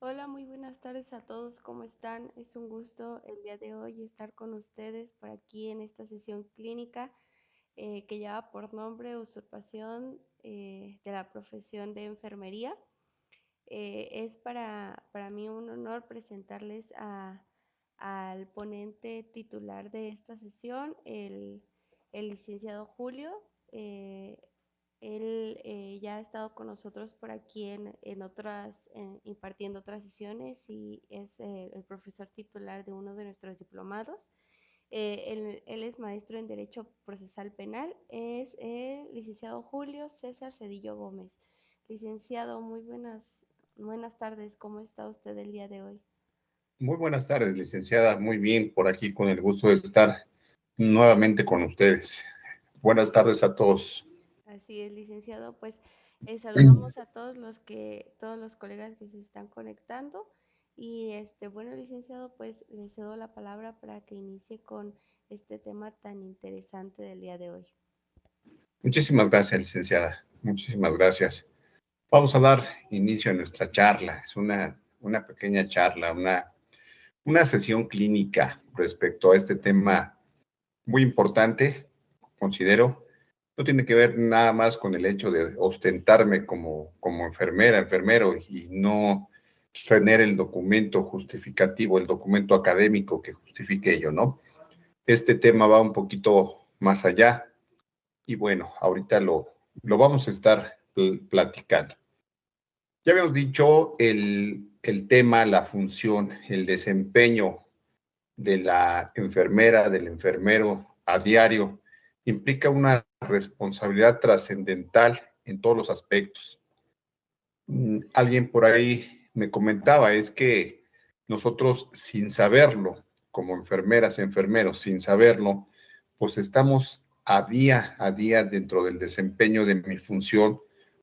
Hola, muy buenas tardes a todos, ¿cómo están? Es un gusto el día de hoy estar con ustedes por aquí en esta sesión clínica que lleva por nombre Usurpación de la profesión de enfermería. Es para mí un honor presentarles al ponente titular de esta sesión, el licenciado Julio. Eh, Él ya ha estado con nosotros por aquí impartiendo otras sesiones y es el profesor titular de uno de nuestros diplomados. Él es maestro en Derecho Procesal Penal, es el licenciado Julio César Cedillo Gómez. Licenciado, buenas tardes, ¿cómo está usted el día de hoy? Muy buenas tardes, licenciada. Muy bien, por aquí con el gusto de estar nuevamente con ustedes. Buenas tardes a todos. Así es, licenciado, pues saludamos a todos los colegas que se están conectando y bueno, licenciado, pues le cedo la palabra para que inicie con este tema tan interesante del día de hoy. Muchísimas gracias, licenciada. Muchísimas gracias. Vamos a dar inicio a nuestra charla. Es una pequeña charla, una sesión clínica respecto a este tema muy importante, considero. No tiene que ver nada más con el hecho de ostentarme como enfermera, enfermero y no tener el documento justificativo, el documento académico que justifique ello, ¿no? Este tema va un poquito más allá y bueno, ahorita lo vamos a estar platicando. Ya habíamos dicho el tema, la función, el desempeño de la enfermera, del enfermero a diario, implica una responsabilidad trascendental en todos los aspectos. Alguien por ahí me comentaba, es que nosotros sin saberlo, como enfermeras, enfermeros, sin saberlo, pues estamos a día dentro del desempeño de mi función,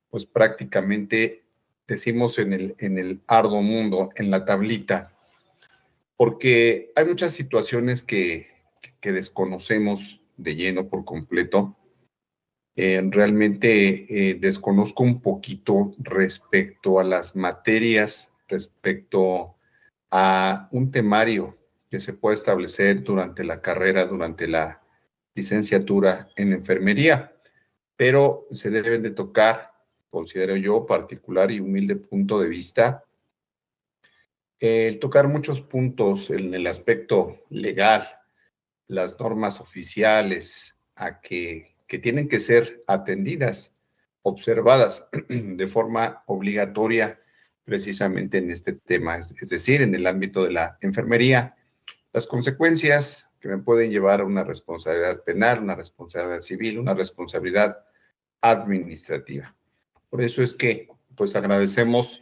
pues prácticamente decimos en el arduo mundo, en la tablita, porque hay muchas situaciones que desconocemos de lleno por completo. Realmente desconozco un poquito respecto a las materias, respecto a un temario que se puede establecer durante la carrera, durante la licenciatura en enfermería, pero se deben de tocar, considero yo, particular y humilde punto de vista, el tocar muchos puntos en el aspecto legal, las normas oficiales que tienen que ser atendidas, observadas de forma obligatoria precisamente en este tema, es decir, en el ámbito de la enfermería, las consecuencias que me pueden llevar a una responsabilidad penal, una responsabilidad civil, una responsabilidad administrativa. Por eso es que, pues, agradecemos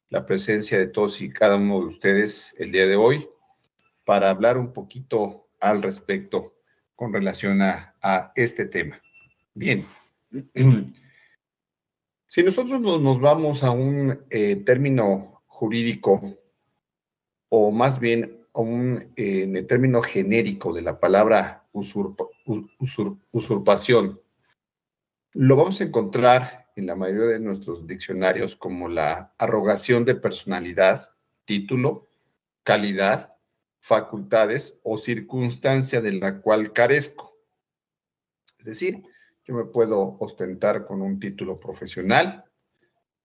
la presencia de todos y cada uno de ustedes el día de hoy para hablar un poquito al respecto con relación a este tema. Bien, si nosotros nos vamos a un término jurídico, o más bien a en el término genérico de la palabra usurpación, lo vamos a encontrar en la mayoría de nuestros diccionarios como la arrogación de personalidad, título, calidad, facultades o circunstancia de la cual carezco. Es decir, yo me puedo ostentar con un título profesional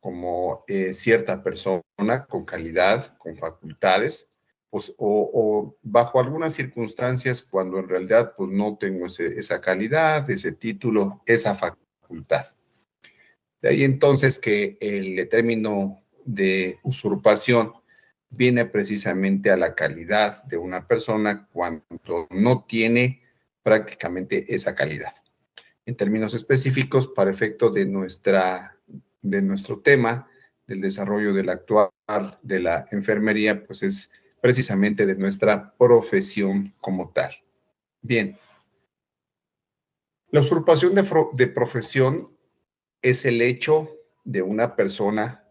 como cierta persona con calidad, con facultades, pues, o bajo algunas circunstancias cuando en realidad pues no tengo esa calidad, ese título, esa facultad. De ahí entonces que el término de usurpación viene precisamente a la calidad de una persona cuando no tiene prácticamente esa calidad. En términos específicos, para efecto de nuestro tema, del desarrollo del actual de la enfermería, pues es precisamente de nuestra profesión como tal. Bien, la usurpación de profesión es el hecho de una persona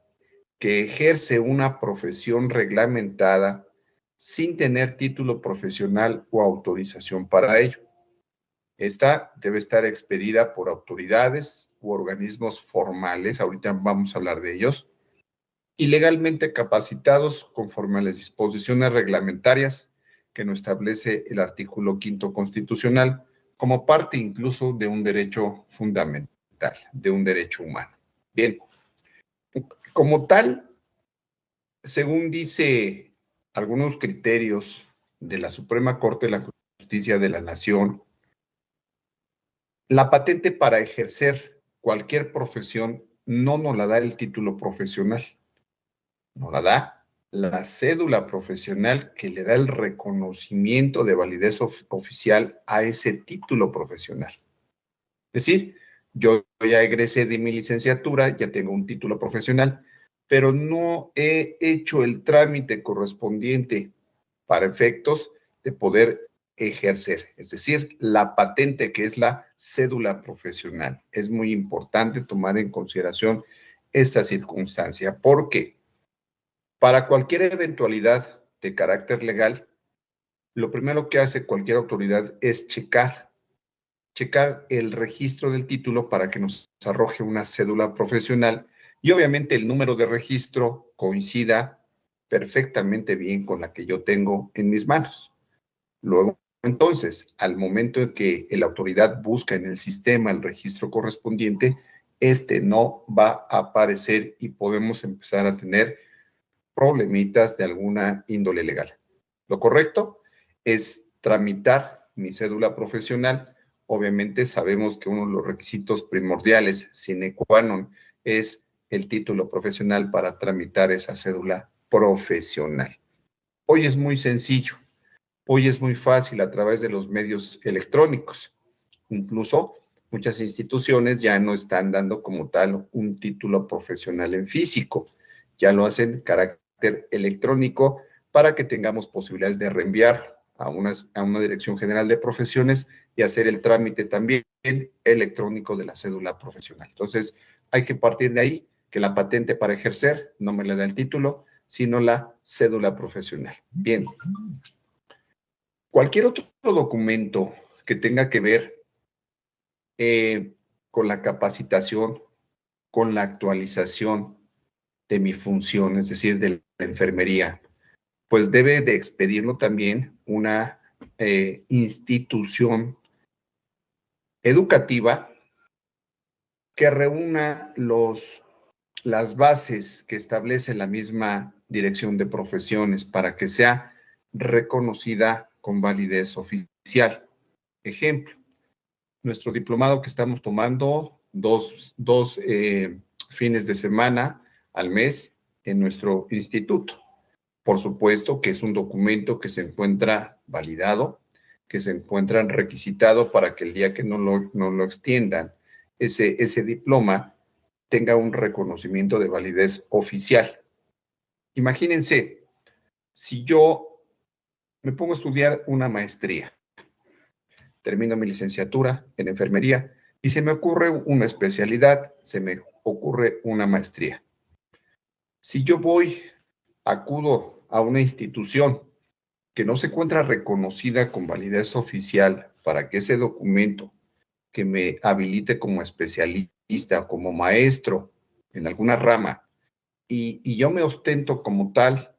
que ejerce una profesión reglamentada sin tener título profesional o autorización para ello. Esta debe estar expedida por autoridades u organismos formales, ahorita vamos a hablar de ellos, y legalmente capacitados conforme a las disposiciones reglamentarias que nos establece el artículo 5º constitucional, como parte incluso de un derecho fundamental, de un derecho humano. Bien, como tal, según dice algunos criterios de la Suprema Corte de la Justicia de la Nación, la patente para ejercer cualquier profesión no nos la da el título profesional, nos la da la cédula profesional que le da el reconocimiento de validez oficial a ese título profesional. Es decir, yo ya egresé de mi licenciatura, ya tengo un título profesional, pero no he hecho el trámite correspondiente para efectos de poder ejercer, es decir, la patente que es la cédula profesional. Es muy importante tomar en consideración esta circunstancia porque para cualquier eventualidad de carácter legal, lo primero que hace cualquier autoridad es checar el registro del título para que nos arroje una cédula profesional y obviamente el número de registro coincida perfectamente bien con la que yo tengo en mis manos. Luego, entonces, al momento en que la autoridad busca en el sistema el registro correspondiente, este no va a aparecer y podemos empezar a tener problemitas de alguna índole legal. Lo correcto es tramitar mi cédula profesional. Obviamente sabemos que uno de los requisitos primordiales sine qua non es el título profesional para tramitar esa cédula profesional. Hoy es muy sencillo, hoy es muy fácil a través de los medios electrónicos. Incluso muchas instituciones ya no están dando como tal un título profesional en físico, ya lo hacen carácter electrónico para que tengamos posibilidades de reenviar a una dirección general de profesiones y hacer el trámite también electrónico de la cédula profesional. Entonces, hay que partir de ahí, que la patente para ejercer no me la da el título, sino la cédula profesional. Bien. Cualquier otro documento que tenga que ver con la capacitación, con la actualización de mi función, es decir, de la enfermería, pues debe de expedirlo también una institución educativa que reúna las bases que establece la misma dirección de profesiones para que sea reconocida con validez oficial. Ejemplo, nuestro diplomado que estamos tomando dos fines de semana al mes en nuestro instituto. Por supuesto que es un documento que se encuentra validado, que se encuentra requisitado para que el día que no lo extiendan, ese diploma tenga un reconocimiento de validez oficial. Imagínense, si yo me pongo a estudiar una maestría, termino mi licenciatura en enfermería y se me ocurre una especialidad, se me ocurre una maestría. Si yo acudo a una institución que no se encuentra reconocida con validez oficial para que ese documento que me habilite como especialista, como maestro en alguna rama, y yo me ostento como tal,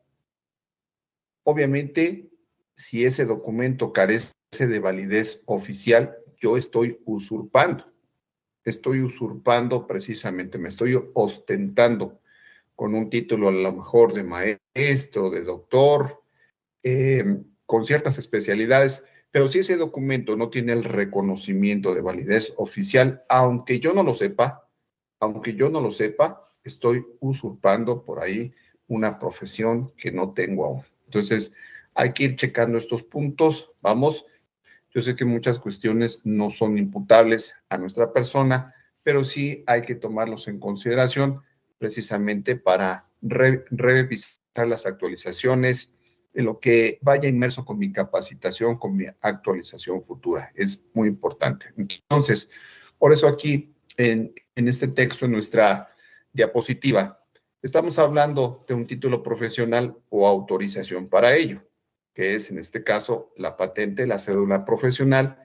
obviamente, si ese documento carece de validez oficial, yo estoy usurpando precisamente, me estoy ostentando con un título a lo mejor de maestro, de doctor, con ciertas especialidades, pero si ese documento no tiene el reconocimiento de validez oficial, aunque yo no lo sepa, estoy usurpando por ahí una profesión que no tengo aún. Entonces, hay que ir checando estos puntos. Vamos, yo sé que muchas cuestiones no son imputables a nuestra persona, pero sí hay que tomarlos en consideración precisamente para revisar las actualizaciones en lo que vaya inmerso con mi capacitación, con mi actualización futura. Es muy importante. Entonces, por eso aquí en este texto, en nuestra diapositiva, estamos hablando de un título profesional o autorización para ello, que es en este caso la patente, la cédula profesional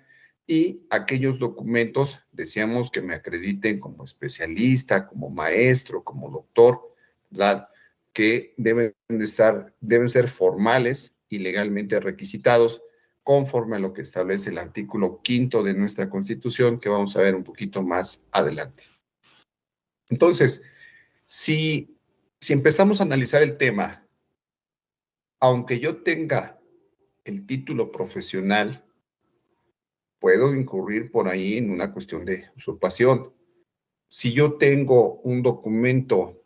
y aquellos documentos, decíamos, que me acrediten como especialista, como maestro, como doctor, ¿verdad? que deben ser formales y legalmente requisitados conforme a lo que establece el artículo 5º de nuestra Constitución, que vamos a ver un poquito más adelante. Entonces, si empezamos a analizar el tema, aunque yo tenga el título profesional, puedo incurrir por ahí en una cuestión de usurpación. Si yo tengo un documento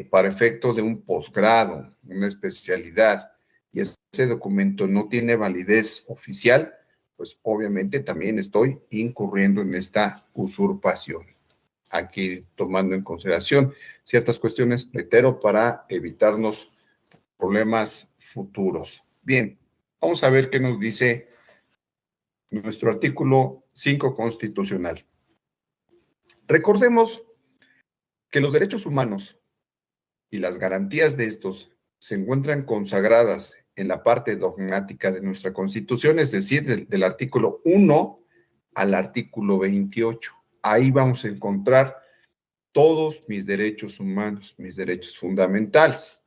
para efecto de un posgrado, una especialidad, y ese documento no tiene validez oficial, pues obviamente también estoy incurriendo en esta usurpación. Aquí tomando en consideración ciertas cuestiones, reitero, para evitarnos problemas futuros. Bien, vamos a ver qué nos dice nuestro artículo 5 constitucional. Recordemos que los derechos humanos y las garantías de estos se encuentran consagradas en la parte dogmática de nuestra Constitución, es decir, del artículo 1 al artículo 28. Ahí vamos a encontrar todos mis derechos humanos, mis derechos fundamentales.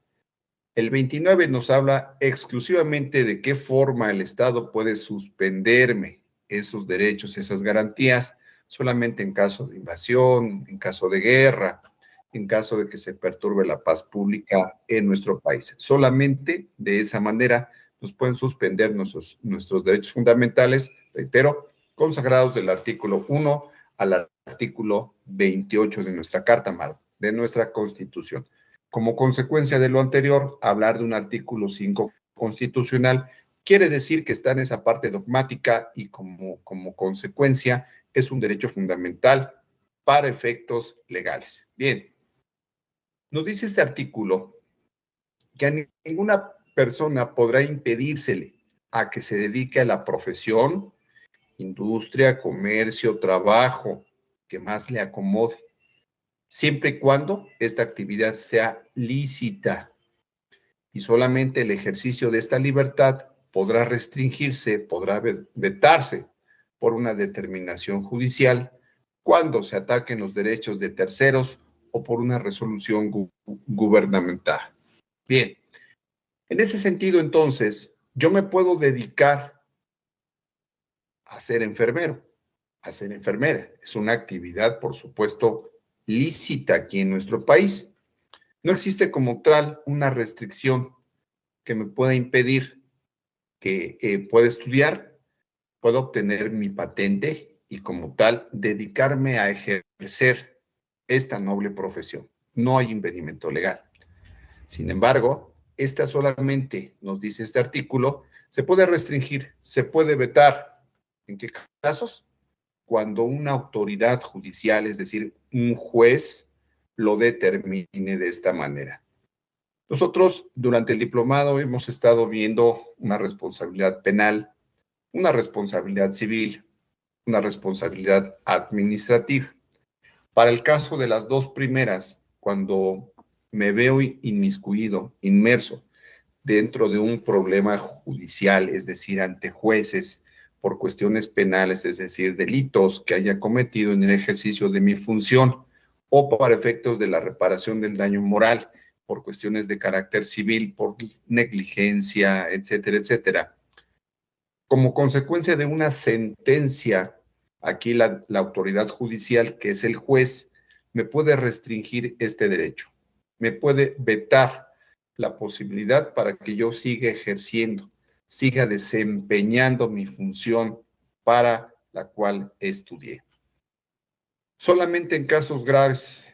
El 29 nos habla exclusivamente de qué forma el Estado puede suspenderme esos derechos, esas garantías, solamente en caso de invasión, en caso de guerra, en caso de que se perturbe la paz pública en nuestro país. Solamente de esa manera nos pueden suspender nuestros derechos fundamentales, reitero, consagrados del artículo 1 al artículo 28 de nuestra Carta Magna, de nuestra Constitución. Como consecuencia de lo anterior, hablar de un artículo 5 constitucional quiere decir que está en esa parte dogmática y como consecuencia es un derecho fundamental para efectos legales. Bien, nos dice este artículo que a ninguna persona podrá impedírsele a que se dedique a la profesión, industria, comercio, trabajo, que más le acomode, siempre y cuando esta actividad sea lícita, y solamente el ejercicio de esta libertad podrá restringirse, podrá vetarse por una determinación judicial cuando se ataquen los derechos de terceros o por una resolución gubernamental. Bien, en ese sentido, entonces, yo me puedo dedicar a ser enfermero, a ser enfermera. Es una actividad, por supuesto, lícita aquí en nuestro país. No existe como tal una restricción que me pueda impedir que pueda estudiar, pueda obtener mi patente y como tal dedicarme a ejercer esta noble profesión. No hay impedimento legal. Sin embargo, esta solamente, nos dice este artículo, se puede restringir, se puede vetar. ¿En qué casos? Cuando una autoridad judicial, es decir, un juez, lo determine de esta manera. Nosotros durante el diplomado hemos estado viendo una responsabilidad penal, una responsabilidad civil, una responsabilidad administrativa. Para el caso de las dos primeras, cuando me veo inmiscuido, inmerso dentro de un problema judicial, es decir, ante jueces por cuestiones penales, es decir, delitos que haya cometido en el ejercicio de mi función o para efectos de la reparación del daño moral, por cuestiones de carácter civil, por negligencia, etcétera, etcétera. Como consecuencia de una sentencia, aquí la autoridad judicial, que es el juez, me puede restringir este derecho, me puede vetar la posibilidad para que yo siga ejerciendo, siga desempeñando mi función para la cual estudié. Solamente en casos graves,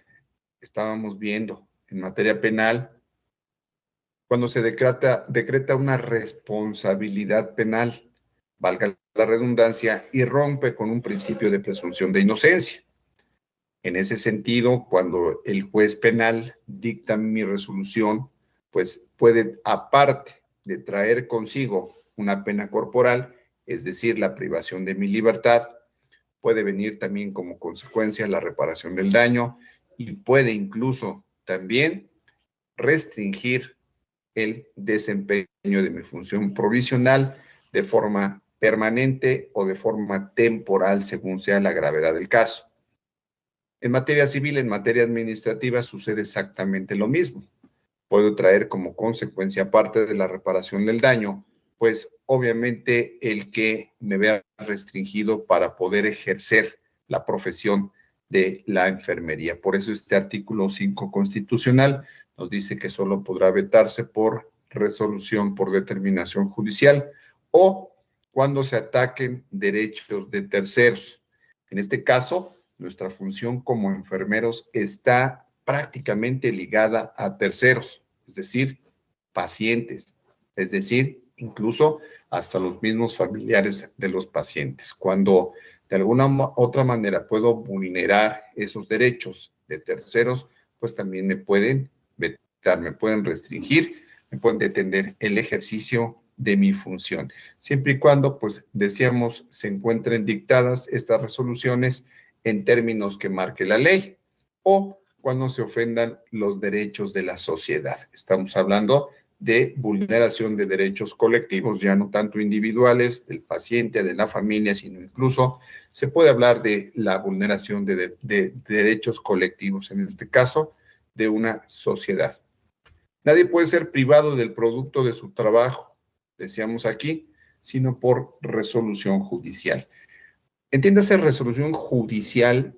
estábamos viendo en materia penal, cuando se decreta una responsabilidad penal, valga la redundancia, y rompe con un principio de presunción de inocencia. En ese sentido, cuando el juez penal dicta mi resolución, pues puede, aparte de traer consigo una pena corporal, es decir, la privación de mi libertad, puede venir también como consecuencia la reparación del daño y puede incluso también restringir el desempeño de mi función provisional de forma permanente o de forma temporal, según sea la gravedad del caso. En materia civil, en materia administrativa, sucede exactamente lo mismo. puede traer como consecuencia, aparte de la reparación del daño, pues obviamente el que me vea restringido para poder ejercer la profesión de la enfermería. Por eso este artículo 5 constitucional nos dice que solo podrá vetarse por resolución, por determinación judicial o cuando se ataquen derechos de terceros. En este caso, nuestra función como enfermeros está prácticamente ligada a terceros, es decir, pacientes, es decir, incluso hasta los mismos familiares de los pacientes. Cuando de alguna otra manera puedo vulnerar esos derechos de terceros, pues también me pueden vetar, me pueden restringir, me pueden detener el ejercicio de mi función. Siempre y cuando, pues decíamos, se encuentren dictadas estas resoluciones en términos que marque la ley o cuando se ofendan los derechos de la sociedad. Estamos hablando de vulneración de derechos colectivos, ya no tanto individuales, del paciente, de la familia, sino incluso se puede hablar de la vulneración de derechos colectivos, en este caso, de una sociedad. Nadie puede ser privado del producto de su trabajo, decíamos aquí, sino por resolución judicial. Entiéndase, resolución judicial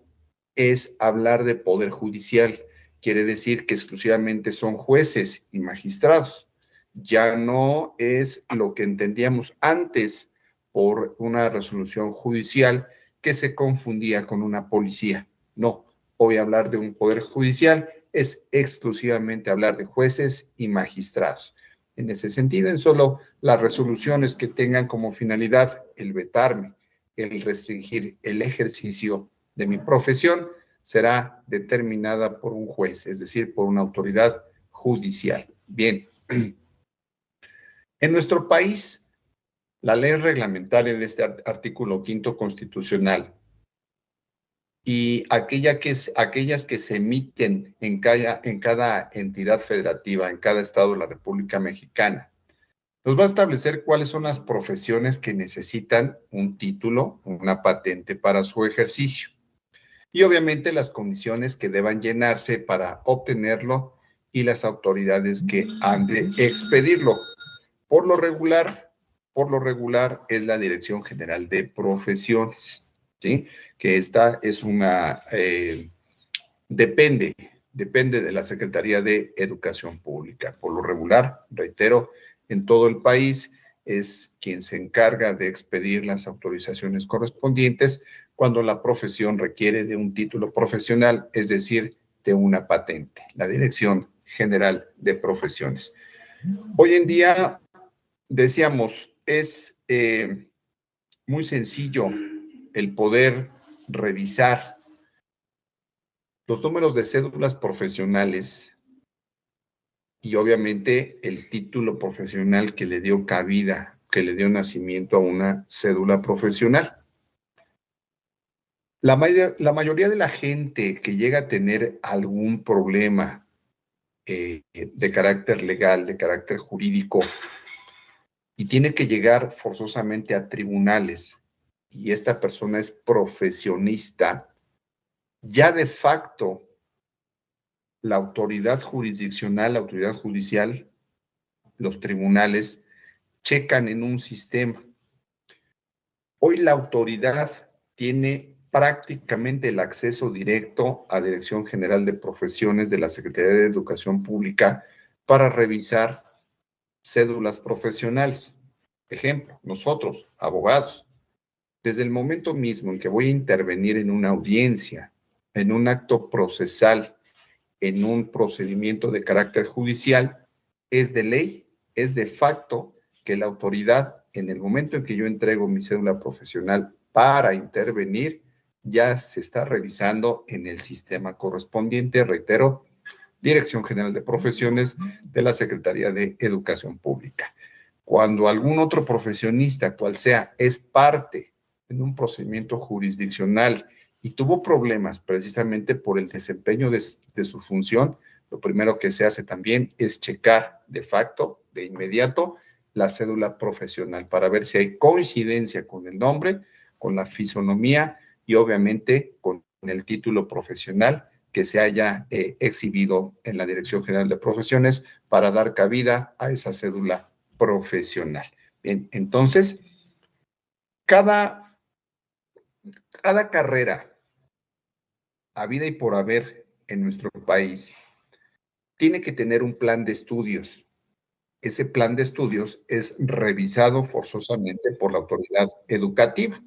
es hablar de poder judicial. Quiere decir que exclusivamente son jueces y magistrados. Ya no es lo que entendíamos antes por una resolución judicial que se confundía con una policía. No, hoy hablar de un poder judicial es exclusivamente hablar de jueces y magistrados. En ese sentido, en solo las resoluciones que tengan como finalidad el vetarme, el restringir el ejercicio de mi profesión, será determinada por un juez, es decir, por una autoridad judicial. Bien, en nuestro país, la ley reglamentaria de este artículo 5 constitucional y aquellas que se emiten en cada entidad federativa, en cada estado de la República Mexicana, nos va a establecer cuáles son las profesiones que necesitan un título, una patente para su ejercicio. Y obviamente las condiciones que deban llenarse para obtenerlo y las autoridades que han de expedirlo. Por lo regular es la Dirección General de Profesiones, ¿sí? Que esta es una, depende de la Secretaría de Educación Pública. Por lo regular, reitero, en todo el país es quien se encarga de expedir las autorizaciones correspondientes cuando la profesión requiere de un título profesional, es decir, de una patente, la Dirección General de Profesiones. Hoy en día, decíamos, es muy sencillo el poder revisar los números de cédulas profesionales y obviamente el título profesional que le dio cabida, que le dio nacimiento a una cédula profesional. La mayoría de la gente que llega a tener algún problema de carácter legal, de carácter jurídico, y tiene que llegar forzosamente a tribunales, y esta persona es profesionista, ya de facto la autoridad jurisdiccional, la autoridad judicial, los tribunales, checan en un sistema. Hoy la autoridad tiene prácticamente el acceso directo a Dirección General de Profesiones de la Secretaría de Educación Pública para revisar cédulas profesionales. Ejemplo, nosotros, abogados, desde el momento mismo en que voy a intervenir en una audiencia, en un acto procesal, en un procedimiento de carácter judicial, es de ley, es de facto que la autoridad, en el momento en que yo entrego mi cédula profesional para intervenir, ya se está revisando en el sistema correspondiente, reitero, Dirección General de Profesiones de la Secretaría de Educación Pública. Cuando algún otro profesionista, cual sea, es parte en un procedimiento jurisdiccional y tuvo problemas precisamente por el desempeño de su función, lo primero que se hace también es checar de facto, de inmediato, la cédula profesional para ver si hay coincidencia con el nombre, con la fisonomía y obviamente con el título profesional que se haya exhibido en la Dirección General de Profesiones para dar cabida a esa cédula profesional. Bien, entonces, cada carrera habida y por haber en nuestro país tiene que tener un plan de estudios. Ese plan de estudios es revisado forzosamente por la autoridad educativa.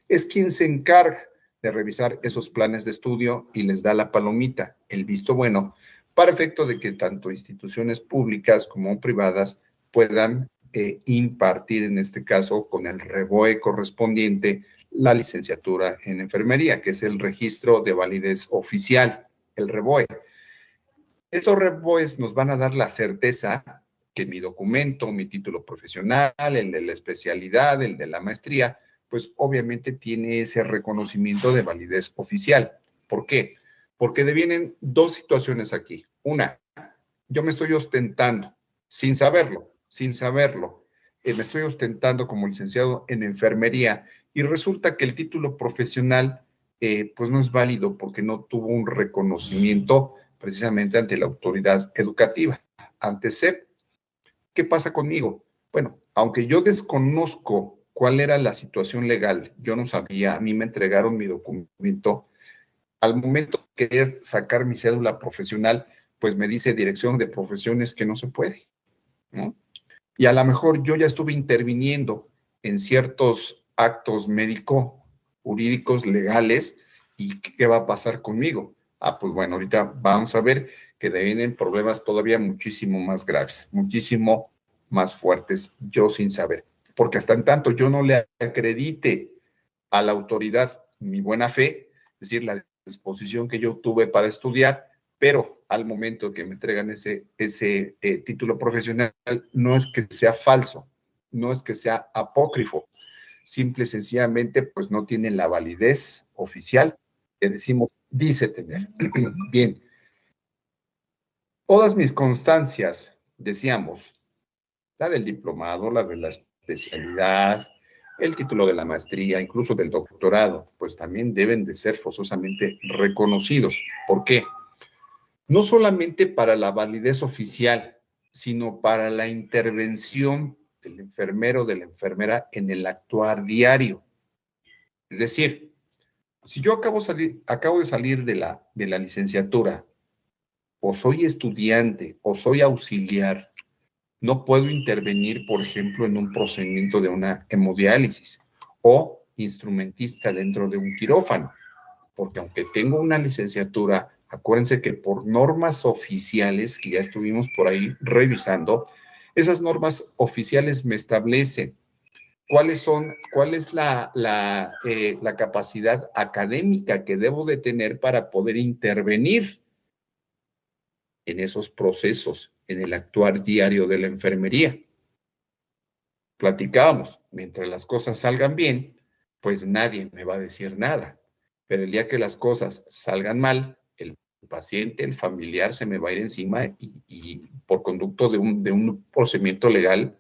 Es quien se encarga de revisar esos planes de estudio y les da la palomita, el visto bueno, para efecto de que tanto instituciones públicas como privadas puedan impartir, en este caso, con el REBOE correspondiente, la licenciatura en enfermería, que es el registro de validez oficial, el REBOE. Estos REBOEs nos van a dar la certeza que mi documento, mi título profesional, el de la especialidad, el de la maestría, pues obviamente tiene ese reconocimiento de validez oficial. ¿Por qué? Porque devienen dos situaciones aquí. Una, yo me estoy ostentando, sin saberlo, me estoy ostentando como licenciado en enfermería y resulta que el título profesional pues no es válido porque no tuvo un reconocimiento precisamente ante la autoridad educativa, ante SEP. ¿Qué pasa conmigo? Bueno, aunque yo desconozco cuál era la situación legal, yo no sabía, a mí me entregaron mi documento, al momento de querer sacar mi cédula profesional, pues me dice Dirección de Profesiones que no se puede, ¿no? Y a lo mejor yo ya estuve interviniendo en ciertos actos médico-jurídicos legales y ¿qué va a pasar conmigo? Ah, pues bueno, ahorita vamos a ver que vienen problemas todavía muchísimo más graves, muchísimo más fuertes, yo sin saber. Porque hasta en tanto yo no le acredite a la autoridad mi buena fe, es decir, la disposición que yo tuve para estudiar, pero al momento que me entregan ese título profesional, no es que sea falso, no es que sea apócrifo, simple y sencillamente pues no tiene la validez oficial que decimos dice tener. Bien, todas mis constancias, decíamos, la del diplomado, la de la especialidad, el título de la maestría, incluso del doctorado, pues también deben de ser forzosamente reconocidos. ¿Por qué? No solamente para la validez oficial, sino para la intervención del enfermero o de la enfermera en el actuar diario. Es decir, si yo acabo de salir de la licenciatura, o soy estudiante, o soy auxiliar, no puedo intervenir, por ejemplo, en un procedimiento de una hemodiálisis o instrumentista dentro de un quirófano, porque aunque tengo una licenciatura, acuérdense que por normas oficiales que ya estuvimos por ahí revisando, esas normas oficiales me establecen cuál es la capacidad académica que debo de tener para poder intervenir en esos procesos, en el actuar diario de la enfermería. Platicábamos, mientras las cosas salgan bien, pues nadie me va a decir nada. Pero el día que las cosas salgan mal, el paciente, el familiar se me va a ir encima y por conducto de un procedimiento legal,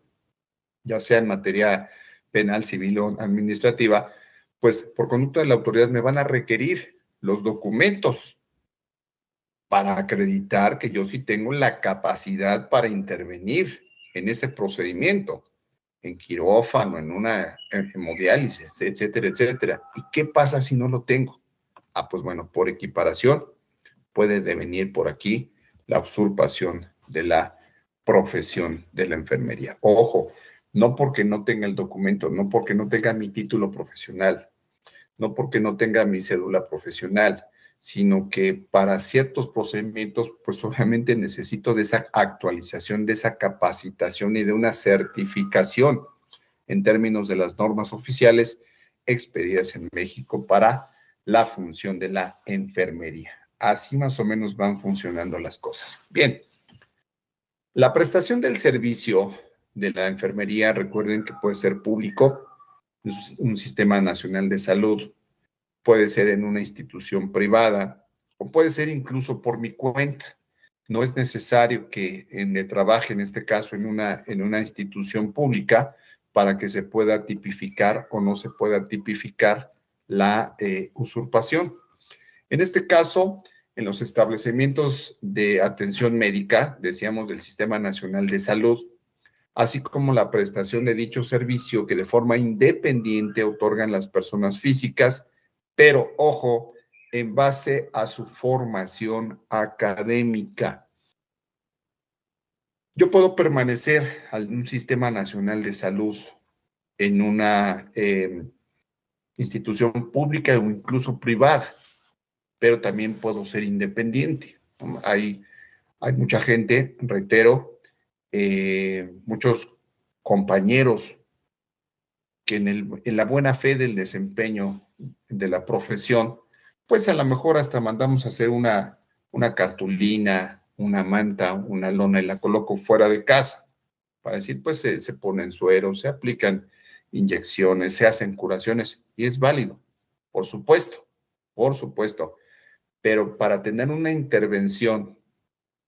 ya sea en materia penal, civil o administrativa, pues por conducto de la autoridad me van a requerir los documentos para acreditar que yo sí tengo la capacidad para intervenir en ese procedimiento, en quirófano, en una hemodiálisis, etcétera, etcétera. ¿Y qué pasa si no lo tengo? Ah, pues bueno, por equiparación puede devenir por aquí la usurpación de la profesión de la enfermería. Ojo, no porque no tenga el documento, no porque no tenga mi título profesional, no porque no tenga mi cédula profesional, sino que para ciertos procedimientos, pues obviamente necesito de esa actualización, de esa capacitación y de una certificación en términos de las normas oficiales expedidas en México para la función de la enfermería. Así más o menos van funcionando las cosas. Bien, la prestación del servicio de la enfermería, recuerden que puede ser público, un sistema nacional de salud, puede ser en una institución privada o puede ser incluso por mi cuenta. No es necesario que trabaje, en este caso, en una institución pública para que se pueda tipificar o no se pueda tipificar la usurpación. En este caso, en los establecimientos de atención médica, decíamos del Sistema Nacional de Salud, así como la prestación de dicho servicio que de forma independiente otorgan las personas físicas, pero ojo, en base a su formación académica. Yo puedo permanecer en un sistema nacional de salud, en una institución pública o incluso privada, pero también puedo ser independiente. Hay mucha gente, reitero, muchos compañeros que en la buena fe del desempeño de la profesión, pues a lo mejor hasta mandamos a hacer una cartulina, una manta, una lona y la coloco fuera de casa, para decir, pues se ponen suero, se aplican inyecciones, se hacen curaciones, y es válido, por supuesto, pero para tener una intervención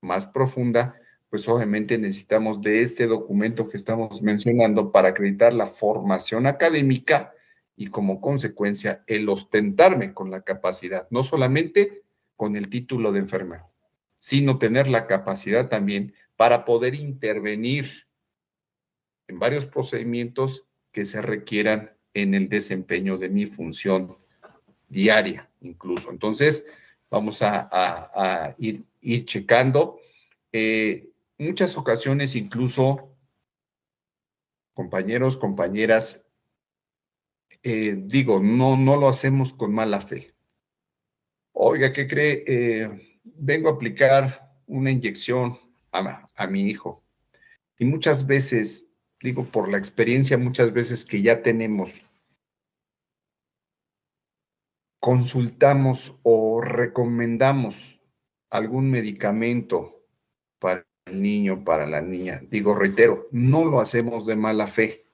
más profunda, pues obviamente necesitamos de este documento que estamos mencionando para acreditar la formación académica y como consecuencia el ostentarme con la capacidad, no solamente con el título de enfermero, sino tener la capacidad también para poder intervenir en varios procedimientos que se requieran en el desempeño de mi función diaria, incluso. Entonces, vamos a ir checando. Muchas ocasiones, incluso, compañeros, compañeras, digo, no lo hacemos con mala fe. Oiga, ¿qué cree? Vengo a aplicar una inyección a mi hijo. Y muchas veces, digo, por la experiencia, muchas veces que ya tenemos, consultamos o recomendamos algún medicamento para el niño, para la niña. Digo, reitero, no lo hacemos de mala fe,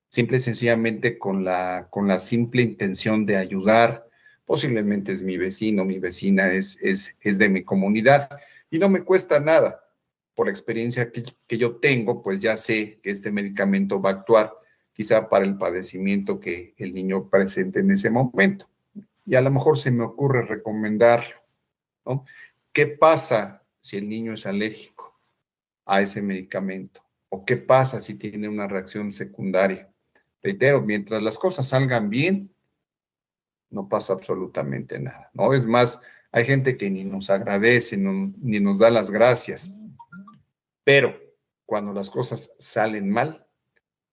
simple y sencillamente con la simple intención de ayudar. Posiblemente es mi vecino, mi vecina es de mi comunidad y no me cuesta nada. Por la experiencia que yo tengo, pues ya sé que este medicamento va a actuar quizá para el padecimiento que el niño presente en ese momento. Y a lo mejor se me ocurre recomendarlo, ¿no? ¿Qué pasa si el niño es alérgico a ese medicamento? ¿O qué pasa si tiene una reacción secundaria? Reitero, mientras las cosas salgan bien, no pasa absolutamente nada, ¿no? Es más, hay gente que ni nos agradece, ni nos da las gracias, pero cuando las cosas salen mal,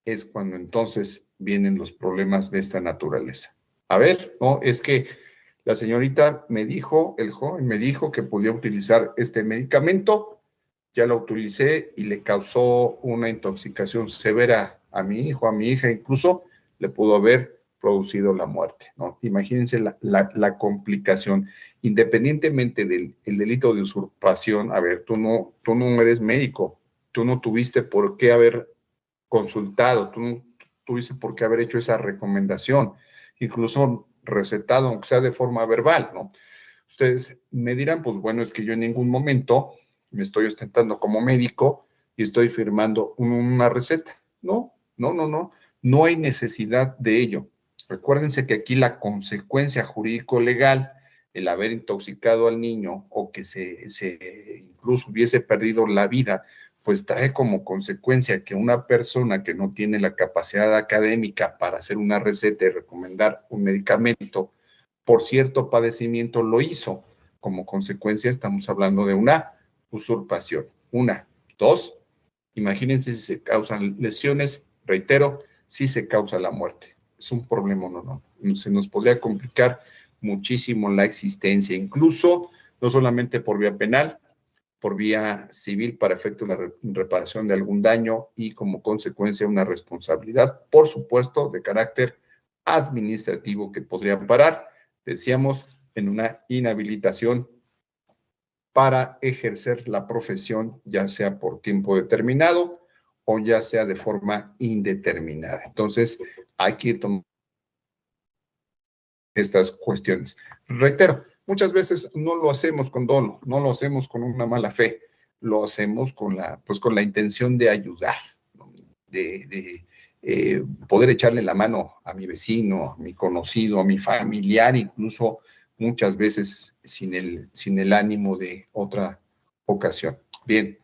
es cuando entonces vienen los problemas de esta naturaleza. A ver, no, es que la señorita me dijo, el joven me dijo que podía utilizar este medicamento, ya lo utilicé y le causó una intoxicación severa a mi hijo, a mi hija, incluso le pudo haber producido la muerte, ¿no? Imagínense la complicación, independientemente del el delito de usurpación. A ver, tú no eres médico, tú no tuviste por qué haber consultado, tú no tuviste por qué haber hecho esa recomendación, incluso recetado, aunque sea de forma verbal, ¿no? Ustedes me dirán, pues bueno, es que yo en ningún momento me estoy ostentando como médico y estoy firmando una receta. No hay necesidad de ello. Recuérdense que aquí la consecuencia jurídico-legal, el haber intoxicado al niño o que se incluso hubiese perdido la vida, pues trae como consecuencia que una persona que no tiene la capacidad académica para hacer una receta y recomendar un medicamento por cierto padecimiento lo hizo. Como consecuencia estamos hablando de una usurpación. Una. Dos, imagínense si se causan lesiones, reitero, si se causa la muerte. Es un problema, no. Se nos podría complicar muchísimo la existencia, incluso no solamente por vía penal, por vía civil para efecto de la reparación de algún daño y como consecuencia una responsabilidad, por supuesto, de carácter administrativo que podría parar, decíamos, en una inhabilitación para ejercer la profesión, ya sea por tiempo determinado o ya sea de forma indeterminada. Entonces, hay que tomar estas cuestiones. Reitero, muchas veces no lo hacemos con dolo, no lo hacemos con una mala fe, lo hacemos con la intención de ayudar, ¿no? Poder echarle la mano a mi vecino, a mi conocido, a mi familiar, incluso muchas veces sin el ánimo de otra ocasión. Bien.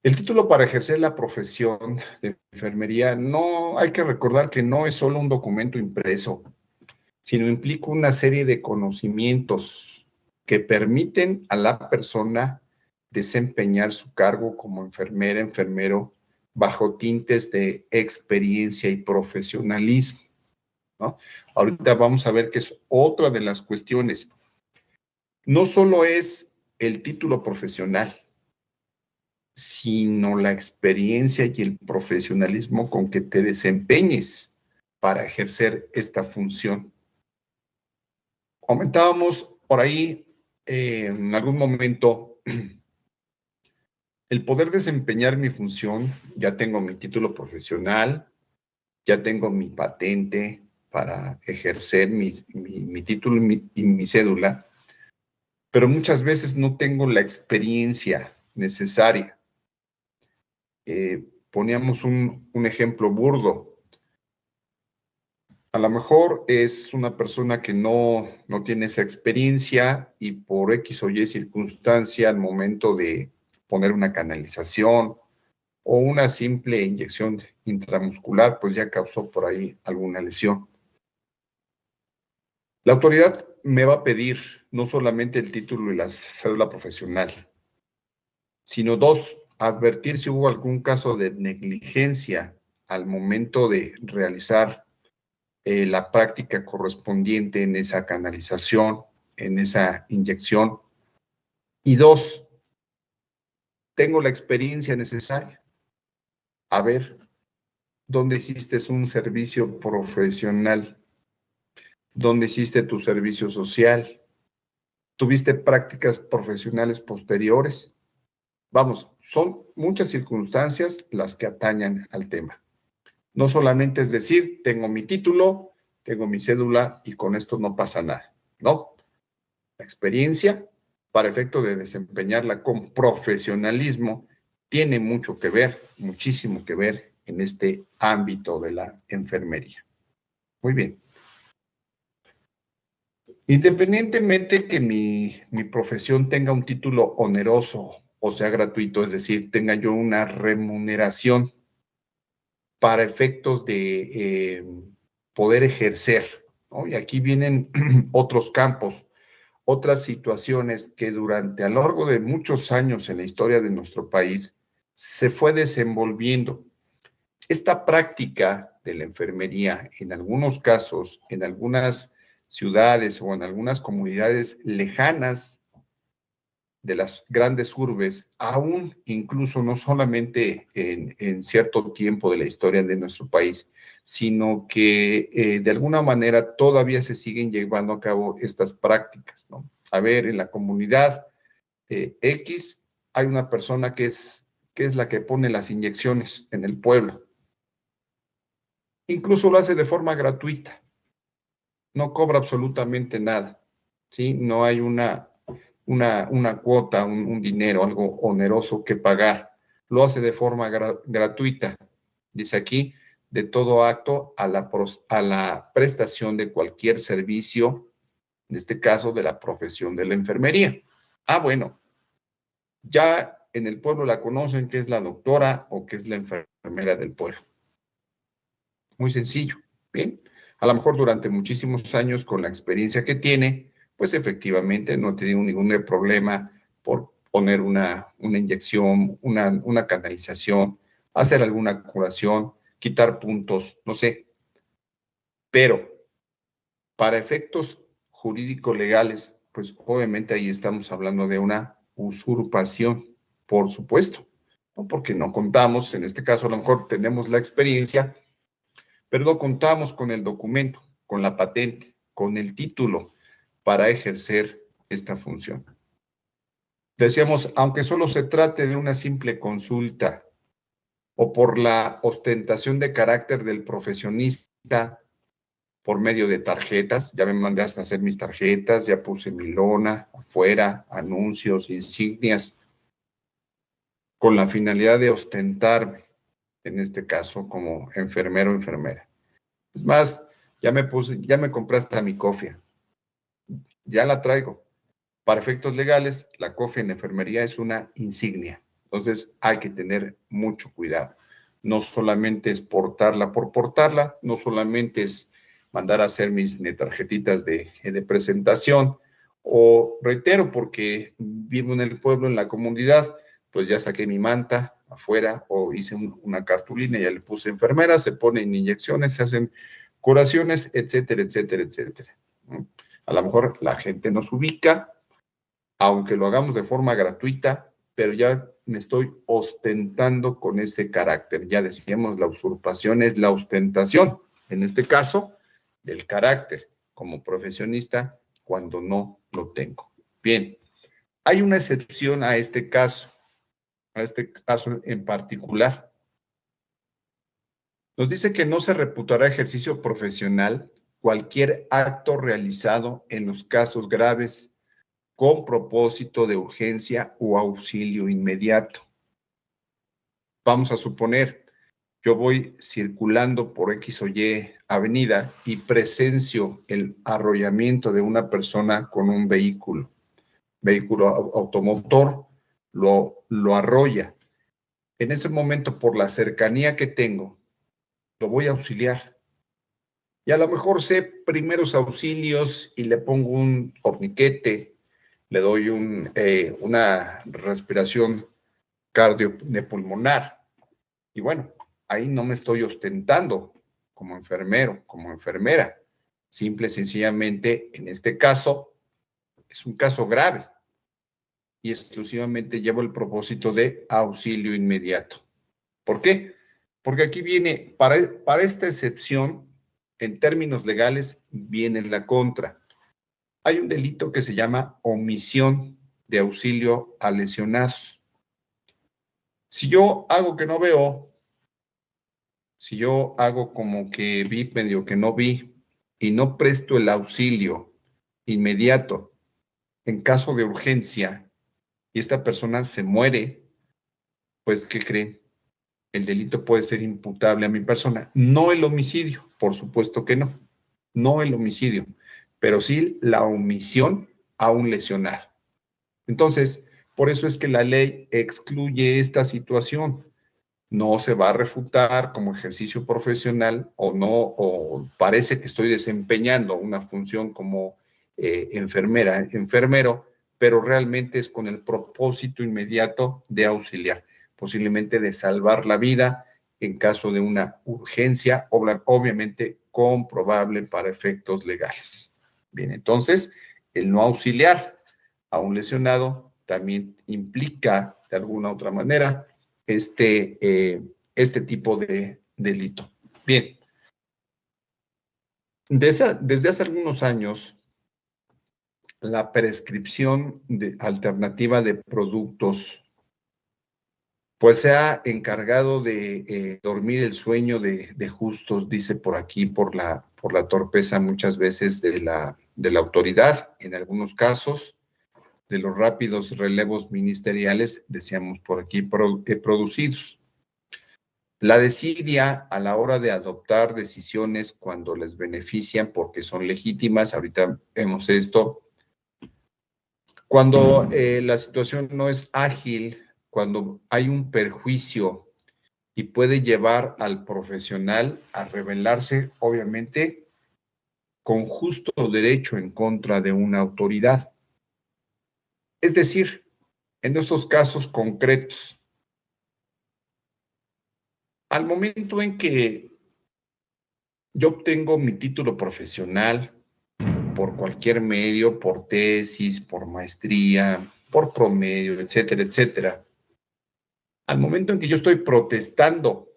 El título para ejercer la profesión de enfermería, no hay que recordar que no es solo un documento impreso, sino implica una serie de conocimientos que permiten a la persona desempeñar su cargo como enfermera, enfermero, bajo tintes de experiencia y profesionalismo, ¿no? Ahorita vamos a ver que es otra de las cuestiones. No solo es el título profesional, sino la experiencia y el profesionalismo con que te desempeñes para ejercer esta función. Comentábamos por ahí en algún momento el poder desempeñar mi función. Ya tengo mi título profesional, ya tengo mi patente para ejercer mi título y mi cédula, pero muchas veces no tengo la experiencia necesaria. Poníamos un ejemplo burdo. A lo mejor es una persona que no tiene esa experiencia y por X o Y circunstancia al momento de poner una canalización o una simple inyección intramuscular, pues ya causó por ahí alguna lesión. La autoridad me va a pedir no solamente el título y la cédula profesional, sino dos, advertir si hubo algún caso de negligencia al momento de realizar la práctica correspondiente en esa canalización, en esa inyección. Y dos, tengo la experiencia necesaria. A ver, ¿dónde hiciste un servicio profesional? ¿Dónde hiciste tu servicio social? ¿Tuviste prácticas profesionales posteriores? Vamos, son muchas circunstancias las que atañan al tema. No solamente es decir, tengo mi título, tengo mi cédula y con esto no pasa nada. No, la experiencia para efecto de desempeñarla con profesionalismo tiene mucho que ver, muchísimo que ver en este ámbito de la enfermería. Muy bien. Independientemente que mi profesión tenga un título oneroso o sea gratuito, es decir, tenga yo una remuneración para efectos de poder ejercer, ¿no? Y aquí vienen otros campos, otras situaciones que durante a lo largo de muchos años en la historia de nuestro país se fue desenvolviendo. Esta práctica de la enfermería, en algunos casos, en algunas ciudades o en algunas comunidades lejanas de las grandes urbes, aún incluso no solamente en cierto tiempo de la historia de nuestro país, sino que de alguna manera todavía se siguen llevando a cabo estas prácticas, ¿no? A ver, en la comunidad X hay una persona que es la que pone las inyecciones en el pueblo. Incluso lo hace de forma gratuita, no cobra absolutamente nada, ¿sí? No hay una cuota, un dinero, algo oneroso que pagar. Lo hace de forma gratuita. Dice aquí, de todo acto a la prestación de cualquier servicio, en este caso de la profesión de la enfermería. Ah, bueno, ya en el pueblo la conocen que es la doctora o que es la enfermera del pueblo. Muy sencillo, ¿bien? A lo mejor durante muchísimos años con la experiencia que tiene, pues efectivamente no ha tenido ningún problema por poner una inyección, una canalización, hacer alguna curación, quitar puntos, no sé. Pero para efectos jurídico-legales, pues obviamente ahí estamos hablando de una usurpación, por supuesto, ¿no? Porque no contamos, en este caso a lo mejor tenemos la experiencia, pero no contamos con el documento, con la patente, con el título para ejercer esta función. Decíamos, aunque solo se trate de una simple consulta o por la ostentación de carácter del profesionista por medio de tarjetas, ya me mandé a hacer mis tarjetas, ya puse mi lona afuera, anuncios, insignias, con la finalidad de ostentarme, en este caso como enfermero o enfermera. Es más, ya me compré hasta mi cofia. ya la traigo. Para efectos legales, la COFE en enfermería es una insignia. Entonces hay que tener mucho cuidado. No solamente es portarla por portarla, no solamente es mandar a hacer mis tarjetitas de presentación, o reitero, porque vivo en el pueblo, en la comunidad, pues ya saqué mi manta afuera o hice una cartulina, ya le puse enfermera, se ponen inyecciones, se hacen curaciones, etcétera, etcétera, etcétera. A lo mejor la gente nos ubica, aunque lo hagamos de forma gratuita, pero ya me estoy ostentando con ese carácter. Ya decíamos, la usurpación es la ostentación, en este caso, del carácter como profesionista cuando no lo tengo. Bien, hay una excepción a este caso en particular. Nos dice que no se reputará ejercicio profesional cualquier acto realizado en los casos graves con propósito de urgencia o auxilio inmediato. Vamos a suponer, yo voy circulando por X o Y avenida y presencio el arrollamiento de una persona con un vehículo automotor, lo arrolla. En ese momento, por la cercanía que tengo, lo voy a auxiliar. Y a lo mejor sé primeros auxilios y le pongo un torniquete, le doy una respiración cardiopulmonar. Y bueno, ahí no me estoy ostentando como enfermero, como enfermera. Simple y sencillamente, en este caso, es un caso grave y exclusivamente llevo el propósito de auxilio inmediato. ¿Por qué? Porque aquí viene, para esta excepción, en términos legales, viene la contra. Hay un delito que se llama omisión de auxilio a lesionados. Si yo hago que no veo, si yo hago como que vi, medio que no vi, y no presto el auxilio inmediato en caso de urgencia, y esta persona se muere, pues, ¿qué creen? El delito puede ser imputable a mi persona. No el homicidio, por supuesto que no. No el homicidio, pero sí la omisión a un lesionado. Entonces, por eso es que la ley excluye esta situación. No se va a refutar como ejercicio profesional o no, o parece que estoy desempeñando una función como enfermero, pero realmente es con el propósito inmediato de auxiliar, posiblemente de salvar la vida en caso de una urgencia, obviamente comprobable para efectos legales. Bien, entonces, el no auxiliar a un lesionado también implica, de alguna otra manera, este tipo de delito. Bien, desde hace algunos años, la prescripción alternativa de productos, pues se ha encargado de dormir el sueño de justos, dice por aquí, por la torpeza muchas veces de la autoridad, en algunos casos, de los rápidos relevos ministeriales, decíamos por aquí, producidos. La desidia a la hora de adoptar decisiones cuando les benefician porque son legítimas, ahorita vemos esto, cuando la situación no es ágil, cuando hay un perjuicio y puede llevar al profesional a rebelarse, obviamente, con justo derecho en contra de una autoridad. Es decir, en estos casos concretos, al momento en que yo obtengo mi título profesional por cualquier medio, por tesis, por maestría, por promedio, etcétera, etcétera, al momento en que yo estoy protestando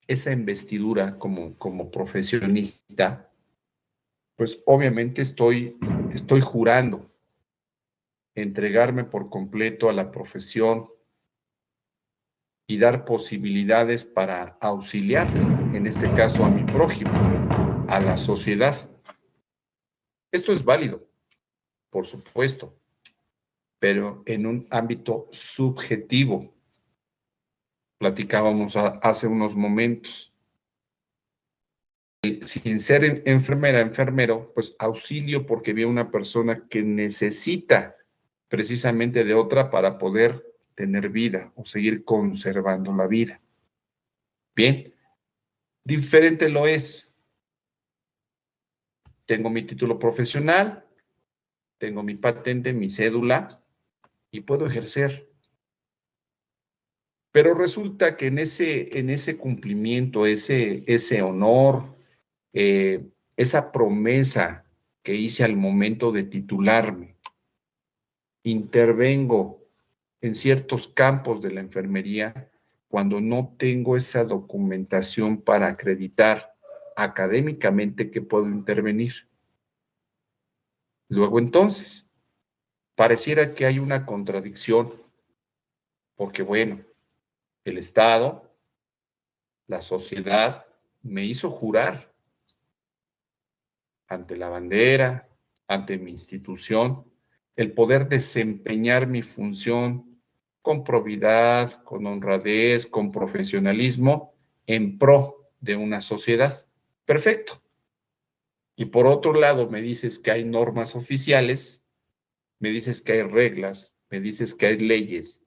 esa investidura como profesionista, pues obviamente estoy jurando entregarme por completo a la profesión y dar posibilidades para auxiliar, en este caso a mi prójimo, a la sociedad. Esto es válido, por supuesto, pero en un ámbito subjetivo. Platicábamos hace unos momentos. sin ser enfermera, enfermero, pues auxilio porque vi a una persona que necesita precisamente de otra para poder tener vida o seguir conservando la vida. Bien, diferente lo es. Tengo mi título profesional, tengo mi patente, mi cédula y puedo ejercer. Pero resulta que en ese cumplimiento, ese honor, esa promesa que hice al momento de titularme, intervengo en ciertos campos de la enfermería cuando no tengo esa documentación para acreditar académicamente que puedo intervenir. Luego entonces, pareciera que hay una contradicción, porque bueno, el Estado, la sociedad, me hizo jurar ante la bandera, ante mi institución, el poder desempeñar mi función con probidad, con honradez, con profesionalismo, en pro de una sociedad. Perfecto. Y por otro lado, me dices que hay normas oficiales, me dices que hay reglas, me dices que hay leyes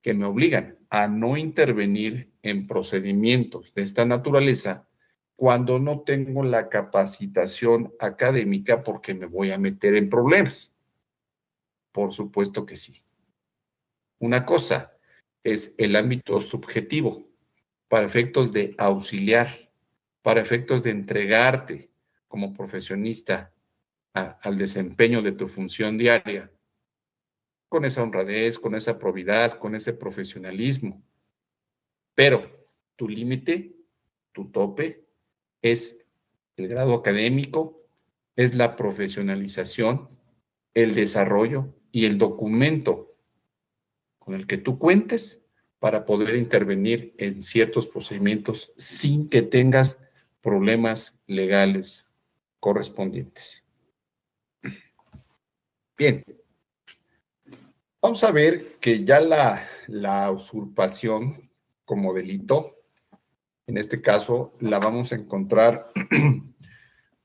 que me obligan a no intervenir en procedimientos de esta naturaleza cuando no tengo la capacitación académica porque me voy a meter en problemas. Por supuesto que sí. Una cosa es el ámbito subjetivo para efectos de auxiliar, para efectos de entregarte como profesionista al desempeño de tu función diaria, con esa honradez, con esa probidad, con ese profesionalismo. Pero tu límite, tu tope, es el grado académico, es la profesionalización, el desarrollo y el documento con el que tú cuentes para poder intervenir en ciertos procedimientos sin que tengas problemas legales correspondientes. Bien, vamos a ver que ya la usurpación como delito, en este caso, la vamos a encontrar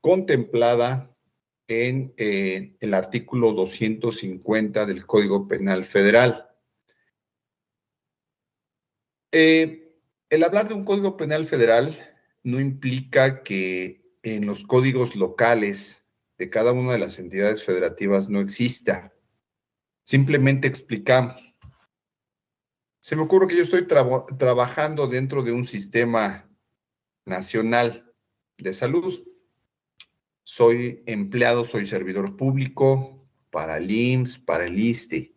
contemplada en el artículo 250 del Código Penal Federal. El hablar de un Código Penal Federal no implica que en los códigos locales de cada una de las entidades federativas no exista. Simplemente explicamos. Se me ocurre que yo estoy trabajando dentro de un sistema nacional de salud. Soy empleado, soy servidor público para el IMSS, para el ISSSTE.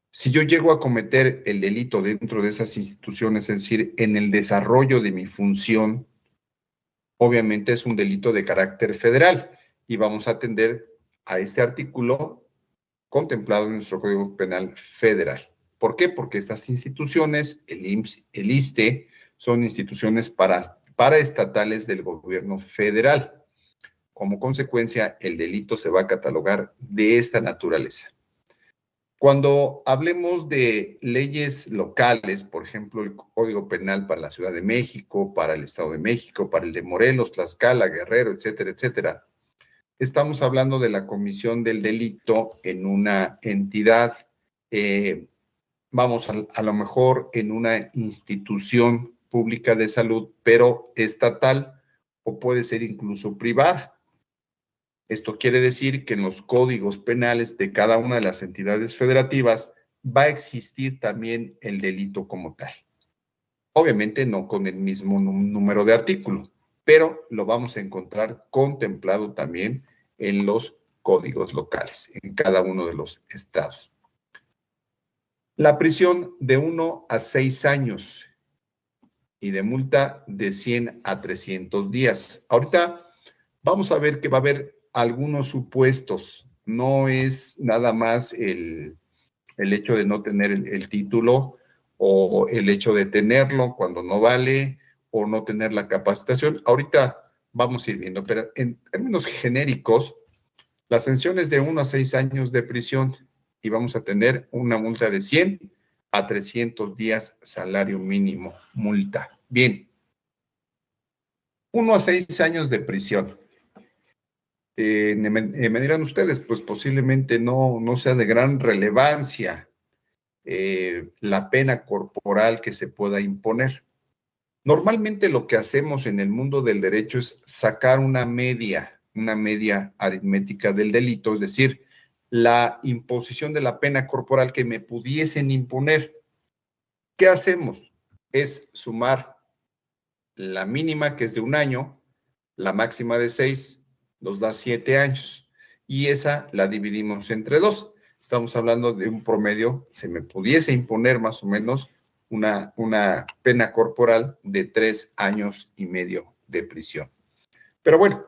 Si yo llego a cometer el delito dentro de esas instituciones, es decir, en el desarrollo de mi función, obviamente es un delito de carácter federal y vamos a atender a este artículo contemplado en nuestro Código Penal Federal. ¿Por qué? Porque estas instituciones, el IMSS, el ISSSTE, son instituciones paraestatales del gobierno federal. Como consecuencia, el delito se va a catalogar de esta naturaleza. Cuando hablemos de leyes locales, por ejemplo, el Código Penal para la Ciudad de México, para el Estado de México, para el de Morelos, Tlaxcala, Guerrero, etcétera, etcétera, estamos hablando de la comisión del delito en una entidad, vamos, a lo mejor en una institución pública de salud, pero estatal o puede ser incluso privada. Esto quiere decir que en los códigos penales de cada una de las entidades federativas va a existir también el delito como tal. Obviamente no con el mismo número de artículo, pero lo vamos a encontrar contemplado también en los códigos locales, en cada uno de los estados. La prisión de 1 a 6 años y de multa de 100 a 300 días. Ahorita vamos a ver que va a haber algunos supuestos. No es nada más el hecho de no tener el título o el hecho de tenerlo cuando no vale o no tener la capacitación. Ahorita vamos a ir viendo, pero en términos genéricos, la sanción es de 1 a 6 años de prisión y vamos a tener una multa de 100 a 300 días salario mínimo multa. Bien. 1 a 6 años de prisión. Me dirán ustedes, pues posiblemente no sea de gran relevancia la pena corporal que se pueda imponer. Normalmente lo que hacemos en el mundo del derecho es sacar una media aritmética del delito, es decir, la imposición de la pena corporal que me pudiesen imponer. ¿Qué hacemos? Es sumar la mínima, que es de 1 año, la máxima de 6, nos da 7 años, y esa la dividimos entre 2. Estamos hablando de un promedio, se me pudiese imponer más o menos una pena corporal de 3 años y medio de prisión. Pero bueno,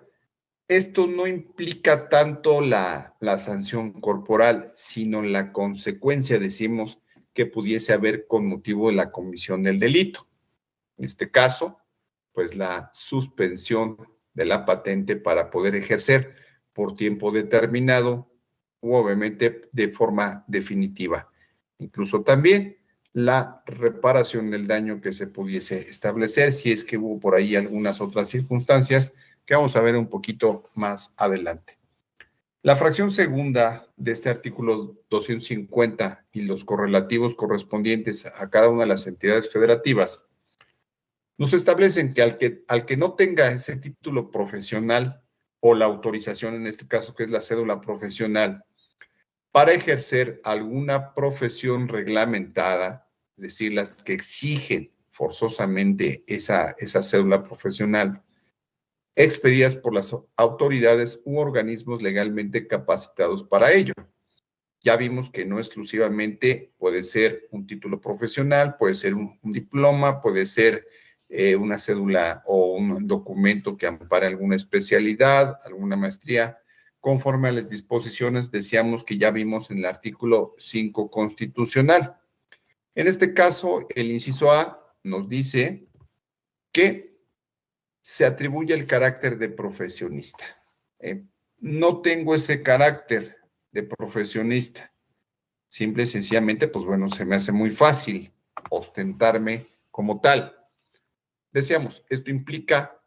esto no implica tanto la sanción corporal, sino la consecuencia, decimos, que pudiese haber con motivo de la comisión del delito. En este caso, pues la suspensión de la patente para poder ejercer por tiempo determinado u obviamente de forma definitiva. Incluso también la reparación del daño que se pudiese establecer, si es que hubo por ahí algunas otras circunstancias que vamos a ver un poquito más adelante. La fracción segunda de este artículo 250 y los correlativos correspondientes a cada una de las entidades federativas nos establecen que al que no tenga ese título profesional o la autorización, en este caso que es la cédula profesional, para ejercer alguna profesión reglamentada, es decir, las que exigen forzosamente esa cédula profesional, expedidas por las autoridades u organismos legalmente capacitados para ello. Ya vimos que no exclusivamente puede ser un título profesional, puede ser un diploma, puede ser una cédula o un documento que ampare alguna especialidad, alguna maestría, conforme a las disposiciones, decíamos que ya vimos en el artículo 5 constitucional. En este caso, el inciso A nos dice que se atribuye el carácter de profesionista. No tengo ese carácter de profesionista. Simple y sencillamente, pues bueno, se me hace muy fácil ostentarme como tal. Decíamos, esto implica,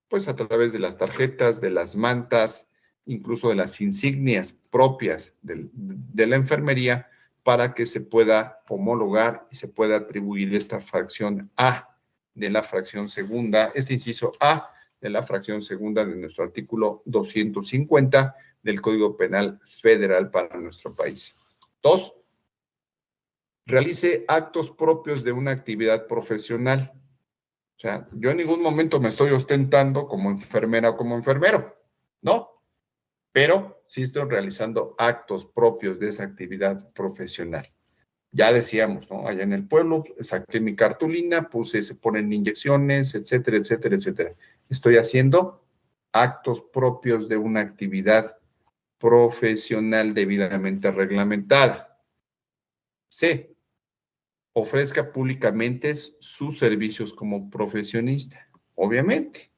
pues a través de las tarjetas, de las mantas, incluso de las insignias propias de la enfermería, para que se pueda homologar y se pueda atribuir esta fracción A de la fracción segunda, este inciso A de la fracción segunda de nuestro artículo 250 del Código Penal Federal para nuestro país. 2, realice actos propios de una actividad profesional. O sea, yo en ningún momento me estoy ostentando como enfermera o como enfermero, ¿no? Pero sí estoy realizando actos propios de esa actividad profesional. Ya decíamos, ¿no? Allá en el pueblo saqué mi cartulina, se ponen inyecciones, etcétera, etcétera, etcétera. Estoy haciendo actos propios de una actividad profesional debidamente reglamentada. C, ofrezca públicamente sus servicios como profesionista. Obviamente,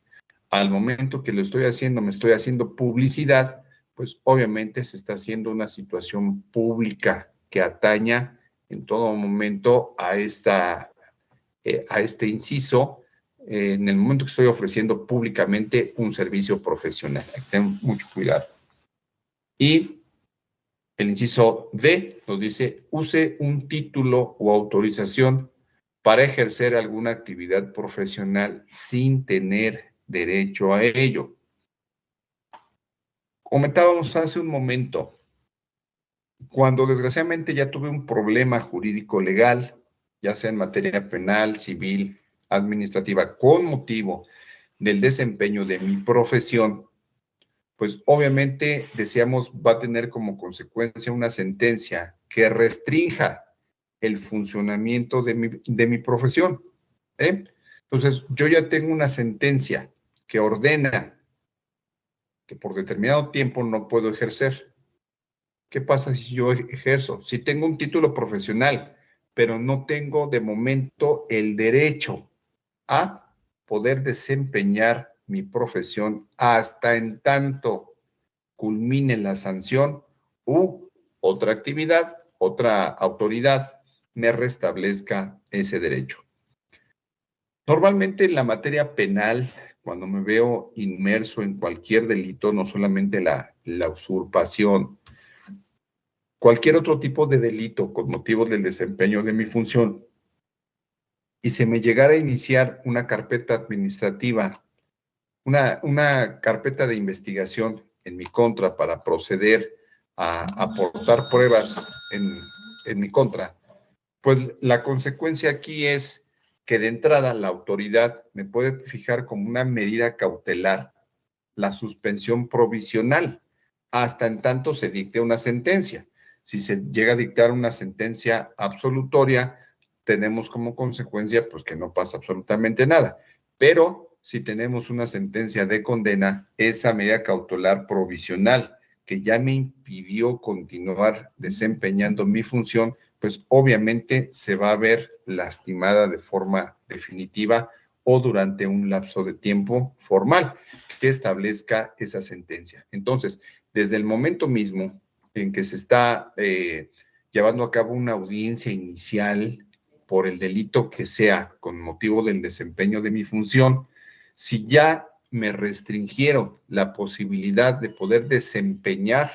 al momento que lo estoy haciendo, me estoy haciendo publicidad, pues obviamente se está haciendo una situación pública que ataña en todo momento a este inciso, en el momento que estoy ofreciendo públicamente un servicio profesional. Hay que tener mucho cuidado. Y el inciso D nos dice, use un título o autorización para ejercer alguna actividad profesional sin tener derecho a ello. Comentábamos hace un momento, cuando desgraciadamente ya tuve un problema jurídico legal, ya sea en materia penal, civil, administrativa, con motivo del desempeño de mi profesión, pues obviamente decíamos va a tener como consecuencia una sentencia que restrinja el funcionamiento de mi profesión. Entonces, yo ya tengo una sentencia que ordena que por determinado tiempo no puedo ejercer. ¿Qué pasa si yo ejerzo? Si tengo un título profesional, pero no tengo de momento el derecho a poder desempeñar mi profesión hasta en tanto culmine la sanción u otra actividad, otra autoridad me restablezca ese derecho. Normalmente en la materia penal, cuando me veo inmerso en cualquier delito, no solamente la usurpación, cualquier otro tipo de delito con motivo del desempeño de mi función, y se me llegara a iniciar una carpeta administrativa, una carpeta de investigación en mi contra para proceder a aportar pruebas en mi contra, pues la consecuencia aquí es que de entrada la autoridad me puede fijar como una medida cautelar la suspensión provisional hasta en tanto se dicte una sentencia. Si se llega a dictar una sentencia absolutoria, tenemos como consecuencia pues que no pasa absolutamente nada. Pero si tenemos una sentencia de condena, esa medida cautelar provisional que ya me impidió continuar desempeñando mi función, pues obviamente se va a ver lastimada de forma definitiva o durante un lapso de tiempo formal que establezca esa sentencia. Entonces, desde el momento mismo en que se está llevando a cabo una audiencia inicial por el delito que sea con motivo del desempeño de mi función, si ya me restringieron la posibilidad de poder desempeñar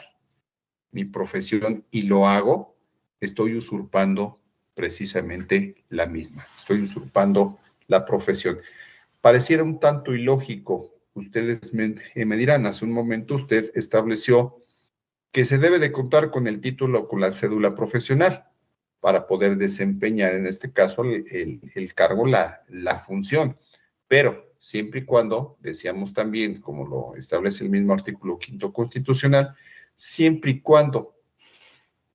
mi profesión y lo hago, estoy usurpando precisamente la misma, estoy usurpando la profesión. Pareciera un tanto ilógico. Ustedes me dirán, hace un momento usted estableció que se debe de contar con el título o con la cédula profesional para poder desempeñar, en este caso, el cargo, la función. Pero siempre y cuando, decíamos también, como lo establece el mismo artículo 5º constitucional, siempre y cuando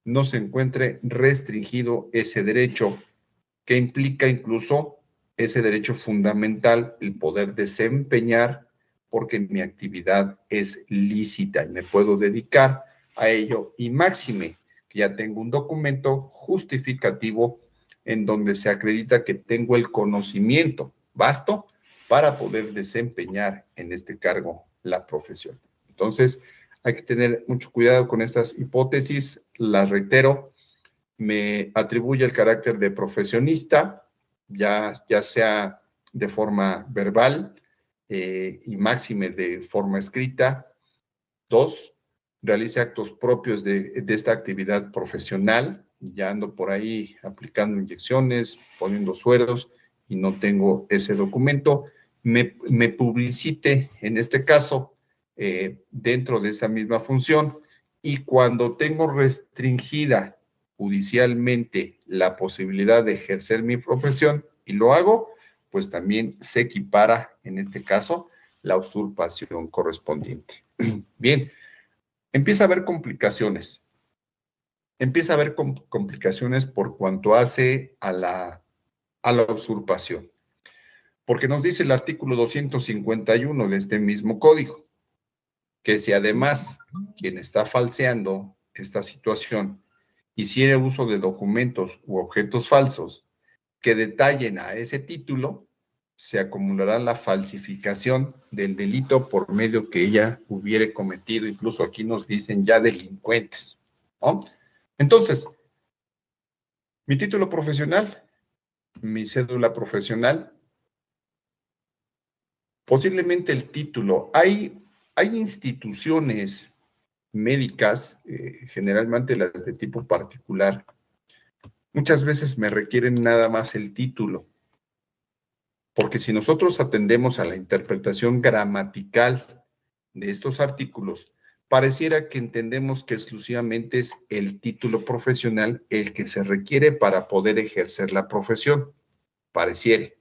no se encuentre restringido ese derecho que implica incluso ese derecho fundamental, el poder desempeñar, porque mi actividad es lícita y me puedo dedicar a ello. Y máxime, que ya tengo un documento justificativo en donde se acredita que tengo el conocimiento vasto para poder desempeñar en este cargo la profesión. Entonces, hay que tener mucho cuidado con estas hipótesis, las reitero, me atribuye el carácter de profesionista, ya sea de forma verbal y máxime de forma escrita. 2, realice actos propios de esta actividad profesional, ya ando por ahí aplicando inyecciones, poniendo sueros y no tengo ese documento. Me publicite, en este caso, dentro de esa misma función, y cuando tengo restringida judicialmente la posibilidad de ejercer mi profesión y lo hago, pues también se equipara, en este caso, la usurpación correspondiente. Bien, empieza a haber complicaciones. Empieza a haber complicaciones por cuanto hace a la usurpación. Porque nos dice el artículo 251 de este mismo código, que si además quien está falseando esta situación hiciere uso de documentos u objetos falsos que detallen a ese título, se acumulará la falsificación del delito por medio que ella hubiere cometido. Incluso aquí nos dicen ya delincuentes, ¿no? Entonces, mi título profesional, mi cédula profesional, posiblemente el título. Hay instituciones médicas, generalmente las de tipo particular, muchas veces me requieren nada más el título, porque si nosotros atendemos a la interpretación gramatical de estos artículos, pareciera que entendemos que exclusivamente es el título profesional el que se requiere para poder ejercer la profesión. Pareciere.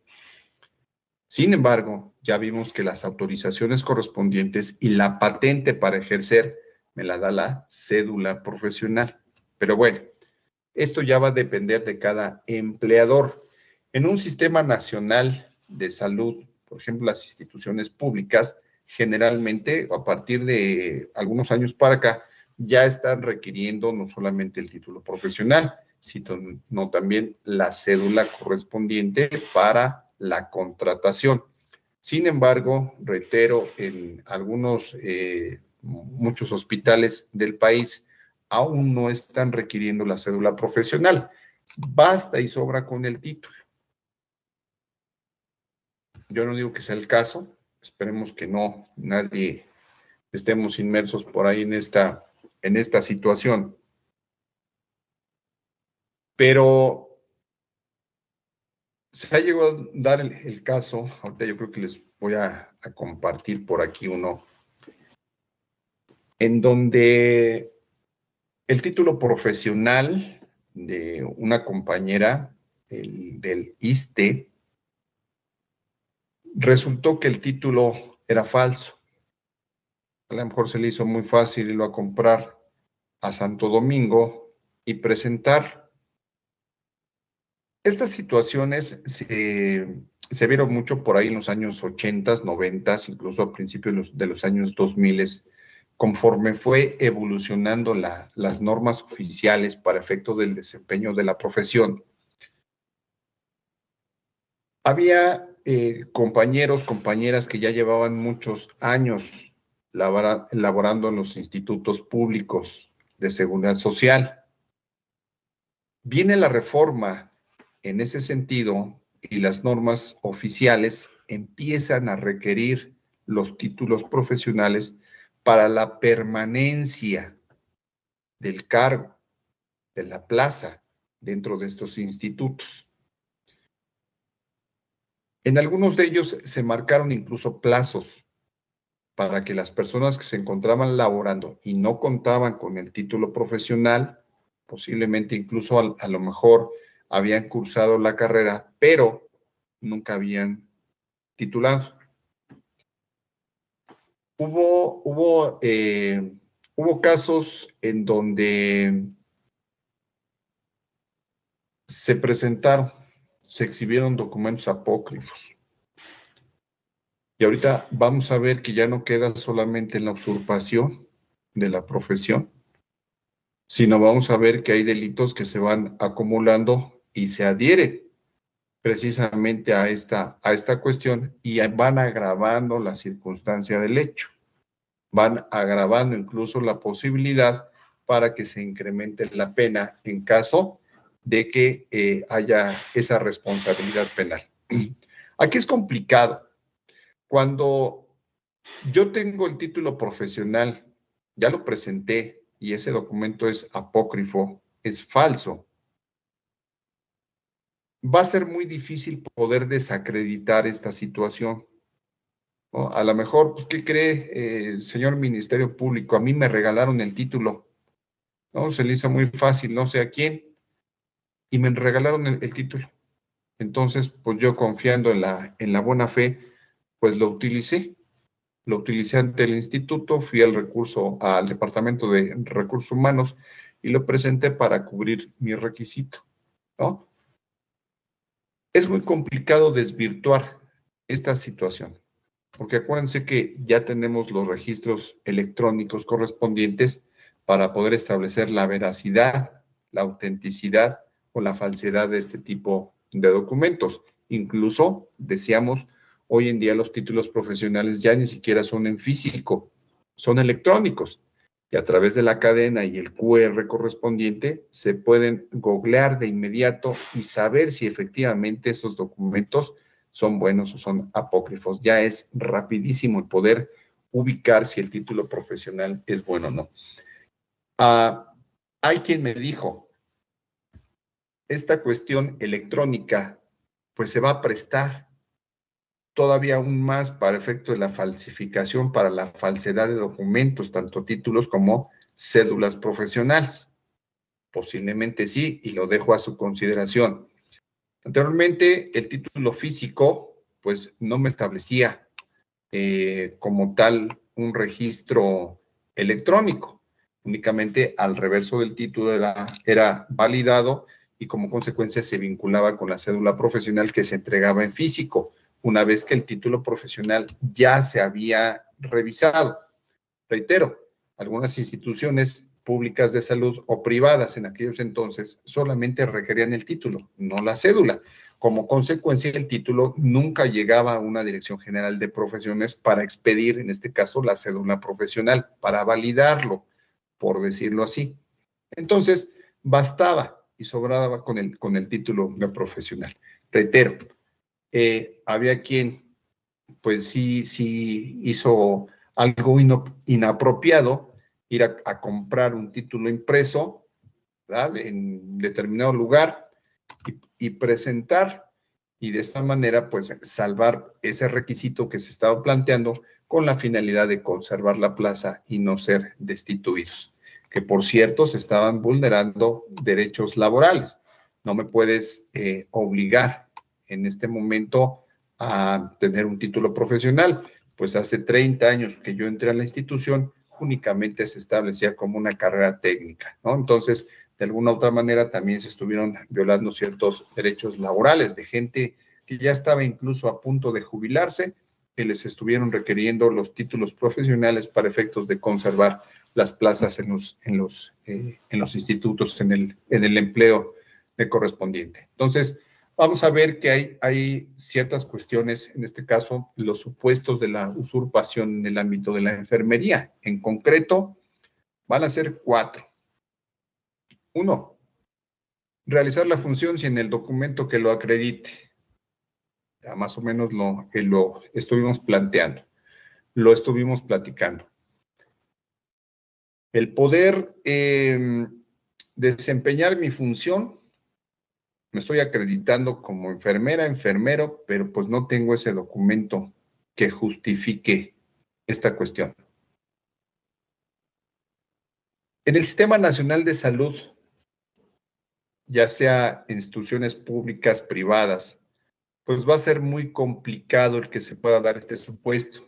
Sin embargo, ya vimos que las autorizaciones correspondientes y la patente para ejercer me la da la cédula profesional. Pero bueno, esto ya va a depender de cada empleador. En un sistema nacional de salud, por ejemplo, las instituciones públicas, generalmente, a partir de algunos años para acá, ya están requiriendo no solamente el título profesional, sino también la cédula correspondiente para la contratación. Sin embargo, reitero, en muchos hospitales del país aún no están requiriendo la cédula profesional. Basta y sobra con el título. Yo no digo que sea el caso, Esperemos que no, nadie estemos inmersos por ahí en esta situación. Pero se ha llegado a dar el caso, ahorita yo creo que les voy a compartir por aquí uno, en donde el título profesional de una compañera del ISSSTE, resultó que el título era falso. A lo mejor se le hizo muy fácil irlo a comprar a Santo Domingo y presentar. Estas situaciones se vieron mucho por ahí en los años 80, 90, incluso a principios de los años 2000, conforme fue evolucionando las normas oficiales para efecto del desempeño de la profesión. Había compañeros, compañeras que ya llevaban muchos años laborando en los institutos públicos de seguridad social. Viene la reforma en ese sentido y las normas oficiales empiezan a requerir los títulos profesionales para la permanencia del cargo, de la plaza dentro de estos institutos. En algunos de ellos se marcaron incluso plazos para que las personas que se encontraban laborando y no contaban con el título profesional, posiblemente incluso a lo mejor habían cursado la carrera, pero nunca habían titulado. Hubo casos en donde se presentaron, se exhibieron documentos apócrifos. Y ahorita vamos a ver que ya no queda solamente en la usurpación de la profesión, sino vamos a ver que hay delitos que se van acumulando y se adhieren precisamente a esta cuestión y van agravando la circunstancia del hecho. Van agravando incluso la posibilidad para que se incremente la pena en caso de que haya esa responsabilidad penal. Aquí es complicado. Cuando yo tengo el título profesional, ya lo presenté y ese documento es apócrifo, es falso, va a ser muy difícil poder desacreditar esta situación, ¿no? A lo mejor, pues, ¿qué cree, señor Ministerio Público? A mí me regalaron el título, ¿no? Se le hizo muy fácil, no sé a quién, y me regalaron el título. Entonces, pues yo confiando en la buena fe, pues lo utilicé ante el instituto, fui al Departamento de Recursos Humanos y lo presenté para cubrir mi requisito, ¿no? Es muy complicado desvirtuar esta situación, porque acuérdense que ya tenemos los registros electrónicos correspondientes para poder establecer la veracidad, la autenticidad o la falsedad de este tipo de documentos. Incluso, decíamos, hoy en día los títulos profesionales ya ni siquiera son en físico, son electrónicos. Y a través de la cadena y el QR correspondiente se pueden googlear de inmediato y saber si efectivamente esos documentos son buenos o son apócrifos. Ya es rapidísimo el poder ubicar si el título profesional es bueno o no. Hay quien me dijo, esta cuestión electrónica pues se va a prestar todavía aún más para efecto de la falsificación, para la falsedad de documentos, tanto títulos como cédulas profesionales. Posiblemente sí, y lo dejo a su consideración. Anteriormente, el título físico, pues no me establecía como tal un registro electrónico. Únicamente al reverso del título era validado y como consecuencia se vinculaba con la cédula profesional que se entregaba en físico, una vez que el título profesional ya se había revisado. Reitero, algunas instituciones públicas de salud o privadas en aquellos entonces solamente requerían el título, no la cédula. Como consecuencia, el título nunca llegaba a una dirección general de profesiones para expedir, en este caso, la cédula profesional, para validarlo, por decirlo así. Entonces, bastaba y sobraba con el título de profesional. Reitero, había quien pues sí hizo algo inapropiado, ir a comprar un título impreso, ¿verdad?, en determinado lugar y presentar, y de esta manera, pues, salvar ese requisito que se estaba planteando con la finalidad de conservar la plaza y no ser destituidos. Que, por cierto, se estaban vulnerando derechos laborales. No me puedes obligar en este momento a tener un título profesional. Pues hace 30 años que yo entré a la institución, únicamente se establecía como una carrera técnica, ¿no? Entonces, de alguna u otra manera también se estuvieron violando ciertos derechos laborales de gente que ya estaba incluso a punto de jubilarse, que les estuvieron requiriendo los títulos profesionales para efectos de conservar las plazas en los institutos, en el empleo de correspondiente. Entonces, vamos a ver que hay ciertas cuestiones, en este caso, los supuestos de la usurpación en el ámbito de la enfermería. En concreto, van a ser 4. 1, realizar la función sin el documento que lo acredite. Ya más o menos lo estuvimos planteando, lo estuvimos platicando. El poder desempeñar mi función, me estoy acreditando como enfermera, enfermero, pero pues no tengo ese documento que justifique esta cuestión. En el Sistema Nacional de Salud, ya sea instituciones públicas, privadas, pues va a ser muy complicado el que se pueda dar este supuesto,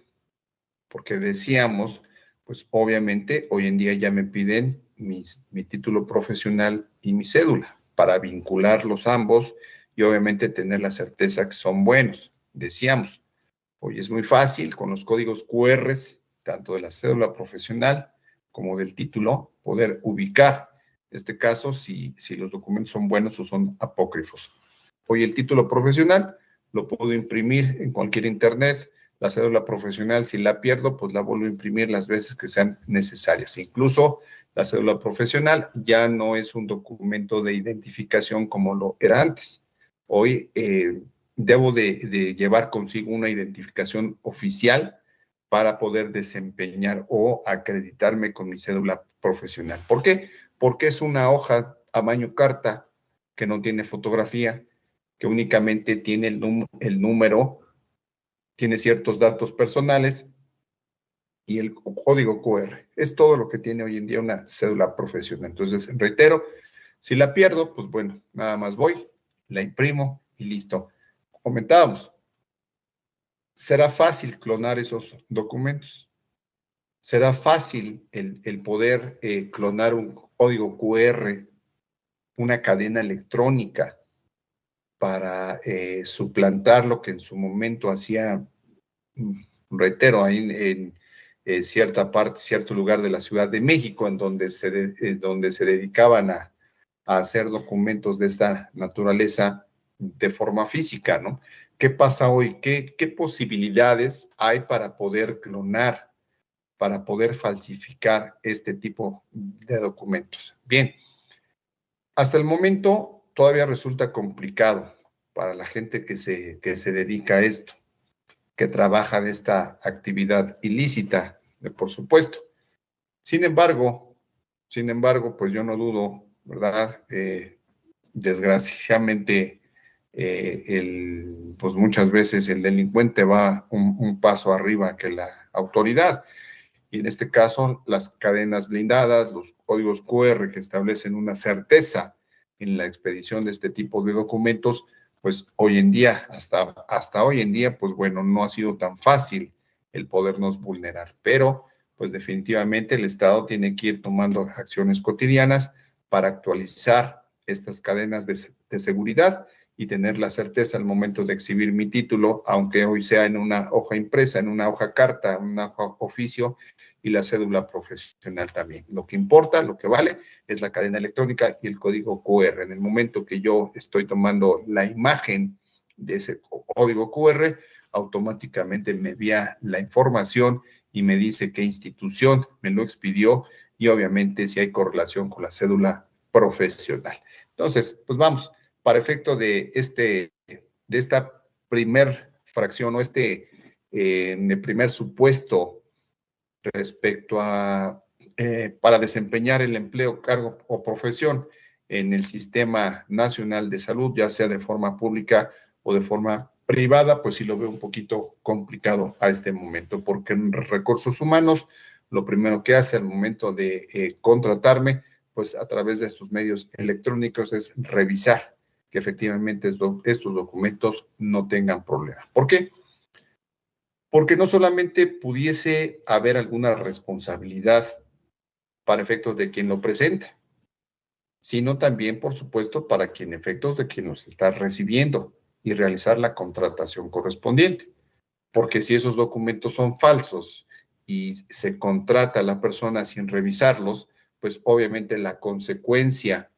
porque decíamos, pues obviamente hoy en día ya me piden mi título profesional y mi cédula para vincularlos ambos y obviamente tener la certeza que son buenos. Decíamos, hoy es muy fácil con los códigos QR, tanto de la cédula profesional como del título, poder ubicar, en este caso, si los documentos son buenos o son apócrifos. Hoy el título profesional lo puedo imprimir en cualquier internet. La cédula profesional, si la pierdo, pues la vuelvo a imprimir las veces que sean necesarias. Incluso la cédula profesional ya no es un documento de identificación como lo era antes. Hoy debo de llevar consigo una identificación oficial para poder desempeñar o acreditarme con mi cédula profesional. ¿Por qué? Porque es una hoja a tamaño carta que no tiene fotografía, que únicamente tiene el número, tiene ciertos datos personales y el código QR. Es todo lo que tiene hoy en día una cédula profesional. Entonces, reitero, si la pierdo, pues bueno, nada más voy, la imprimo y listo. Comentábamos, será fácil clonar esos documentos. Será fácil el poder clonar un código QR, una cadena electrónica, para suplantar lo que en su momento hacía, reitero, ahí en cierta parte, cierto lugar de la Ciudad de México, en donde se dedicaban a hacer documentos de esta naturaleza de forma física, ¿no? ¿Qué pasa hoy? ¿Qué posibilidades hay para poder clonar, para poder falsificar este tipo de documentos? Bien, hasta el momento todavía resulta complicado para la gente que se dedica a esto, que trabaja de esta actividad ilícita, por supuesto. Sin embargo, pues yo no dudo, ¿verdad? Desgraciadamente, pues muchas veces el delincuente va un paso arriba que la autoridad. Y en este caso, las cadenas blindadas, los códigos QR que establecen una certeza en la expedición de este tipo de documentos, pues hoy en día, hasta hoy en día, pues bueno, no ha sido tan fácil el podernos vulnerar. Pero, pues definitivamente el Estado tiene que ir tomando acciones cotidianas para actualizar estas cadenas de seguridad y tener la certeza al momento de exhibir mi título, aunque hoy sea en una hoja impresa, en una hoja carta, en una hoja oficio, y la cédula profesional también. Lo que importa, lo que vale, es la cadena electrónica y el código QR. En el momento que yo estoy tomando la imagen de ese código QR, automáticamente me envía la información y me dice qué institución me lo expidió y obviamente si hay correlación con la cédula profesional. Entonces, pues vamos, para efecto de esta primer fracción o en el primer supuesto respecto a para desempeñar el empleo, cargo o profesión en el Sistema Nacional de Salud, ya sea de forma pública o de forma privada, pues sí lo veo un poquito complicado a este momento, porque en recursos humanos, lo primero que hace al momento de contratarme, pues a través de estos medios electrónicos es revisar que efectivamente estos documentos no tengan problema. ¿Por qué? Porque no solamente pudiese haber alguna responsabilidad para efectos de quien lo presenta, sino también, por supuesto, para quien efectos de quien nos está recibiendo y realizar la contratación correspondiente. Porque si esos documentos son falsos y se contrata a la persona sin revisarlos, pues obviamente la consecuencia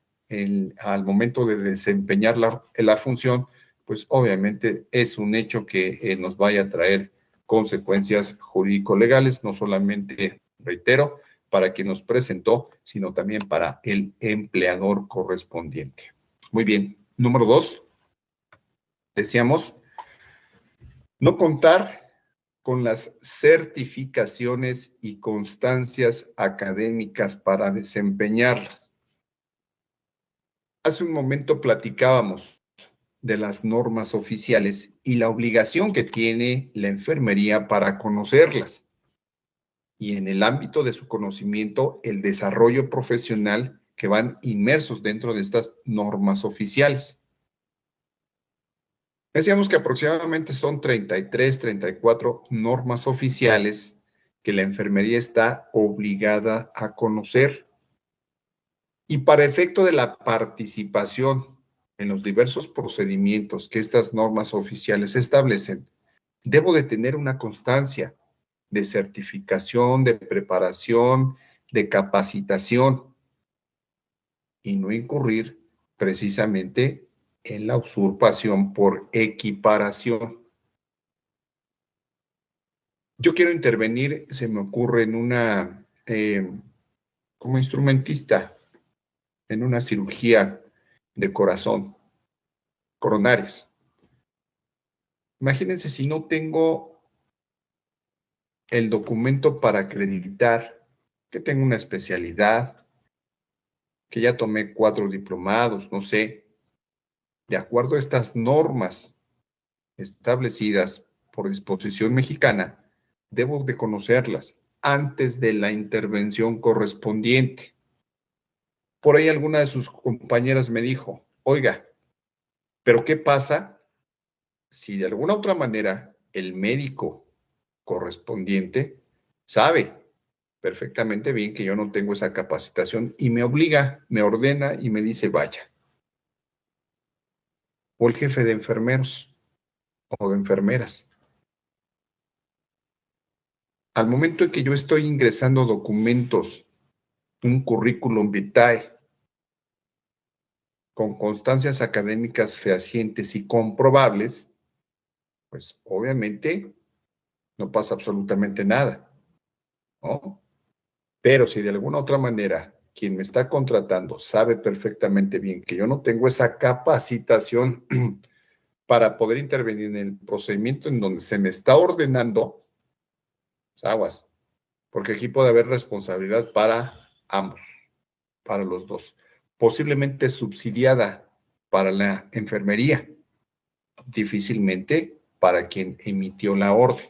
al momento de desempeñar la función, pues obviamente es un hecho que nos vaya a traer consecuencias jurídico-legales, no solamente, reitero, para quien nos presentó, sino también para el empleador correspondiente. Muy bien. Número 2, decíamos, no contar con las certificaciones y constancias académicas para desempeñarlas. Hace un momento platicábamos de las normas oficiales y la obligación que tiene la enfermería para conocerlas. Y en el ámbito de su conocimiento, el desarrollo profesional que van inmersos dentro de estas normas oficiales. Decíamos que aproximadamente son 33, 34 normas oficiales que la enfermería está obligada a conocer. Y para efecto de la participación en los diversos procedimientos que estas normas oficiales establecen, debo de tener una constancia de certificación, de preparación, de capacitación y no incurrir precisamente en la usurpación por equiparación. Yo quiero intervenir, se me ocurre en como instrumentista, en una cirugía de corazón, coronarias. Imagínense si no tengo el documento para acreditar que tengo una especialidad, que ya tomé 4 diplomados, no sé, de acuerdo a estas normas establecidas por disposición mexicana, debo de conocerlas antes de la intervención correspondiente. Por ahí alguna de sus compañeras me dijo, oiga, ¿pero qué pasa si de alguna otra manera el médico correspondiente sabe perfectamente bien que yo no tengo esa capacitación y me obliga, me ordena y me dice vaya? O el jefe de enfermeros o de enfermeras. Al momento en que yo estoy ingresando documentos, un currículum vitae, con constancias académicas fehacientes y comprobables, pues obviamente no pasa absolutamente nada, ¿no? Pero si de alguna otra manera quien me está contratando sabe perfectamente bien que yo no tengo esa capacitación para poder intervenir en el procedimiento en donde se me está ordenando, pues aguas, porque aquí puede haber responsabilidad para ambos, para los dos, posiblemente subsidiada para la enfermería, difícilmente para quien emitió la orden.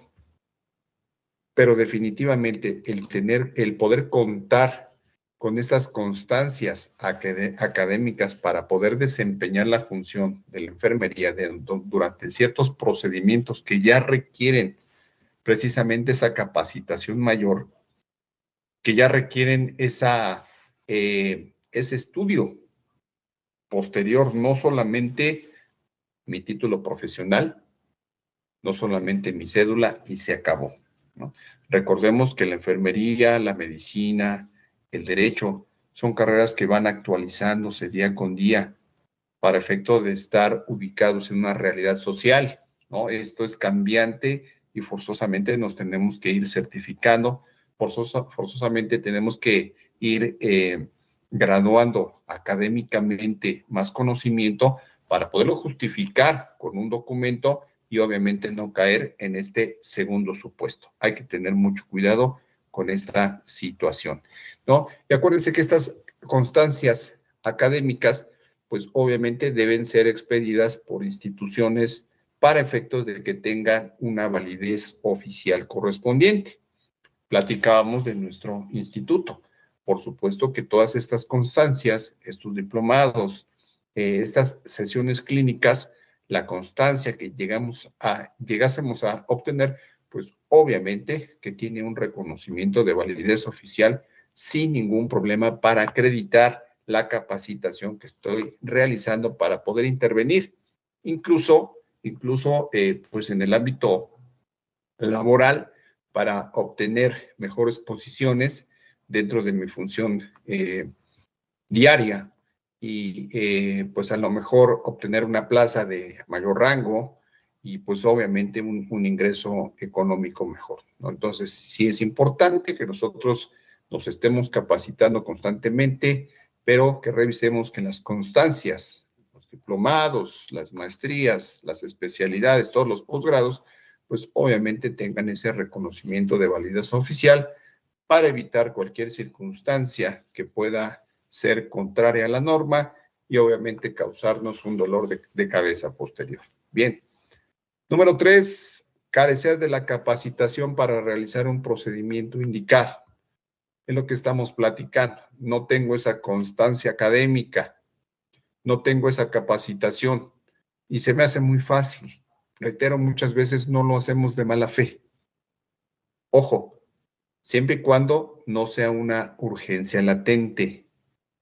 Pero definitivamente el poder contar con estas constancias académicas para poder desempeñar la función de la enfermería durante ciertos procedimientos que ya requieren precisamente esa capacitación mayor, que ya requieren ese estudio posterior, no solamente mi título profesional, no solamente mi cédula y se acabó, ¿no? Recordemos que la enfermería, la medicina, el derecho, son carreras que van actualizándose día con día para efecto de estar ubicados en una realidad social, ¿no? Esto es cambiante y forzosamente nos tenemos que ir certificando, forzosamente tenemos que ir graduando académicamente más conocimiento para poderlo justificar con un documento y obviamente no caer en este segundo supuesto. Hay que tener mucho cuidado con esta situación, ¿no? Y acuérdense que estas constancias académicas, pues obviamente deben ser expedidas por instituciones para efectos de que tengan una validez oficial correspondiente. Platicábamos de nuestro instituto. Por supuesto que todas estas constancias, estos diplomados, estas sesiones clínicas, la constancia que llegásemos a obtener, pues obviamente que tiene un reconocimiento de validez oficial sin ningún problema para acreditar la capacitación que estoy realizando para poder intervenir. Incluso pues en el ámbito laboral para obtener mejores posiciones dentro de mi función diaria y pues a lo mejor obtener una plaza de mayor rango y pues obviamente un ingreso económico mejor, ¿no? Entonces sí es importante que nosotros nos estemos capacitando constantemente, pero que revisemos que las constancias, los diplomados, las maestrías, las especialidades, todos los posgrados, pues obviamente tengan ese reconocimiento de validez oficial para evitar cualquier circunstancia que pueda ser contraria a la norma y obviamente causarnos un dolor de cabeza posterior. Bien. Número 3, carecer de la capacitación para realizar un procedimiento indicado. Es lo que estamos platicando. No tengo esa constancia académica, no tengo esa capacitación y se me hace muy fácil. Reitero, muchas veces no lo hacemos de mala fe. Ojo, siempre y cuando no sea una urgencia latente,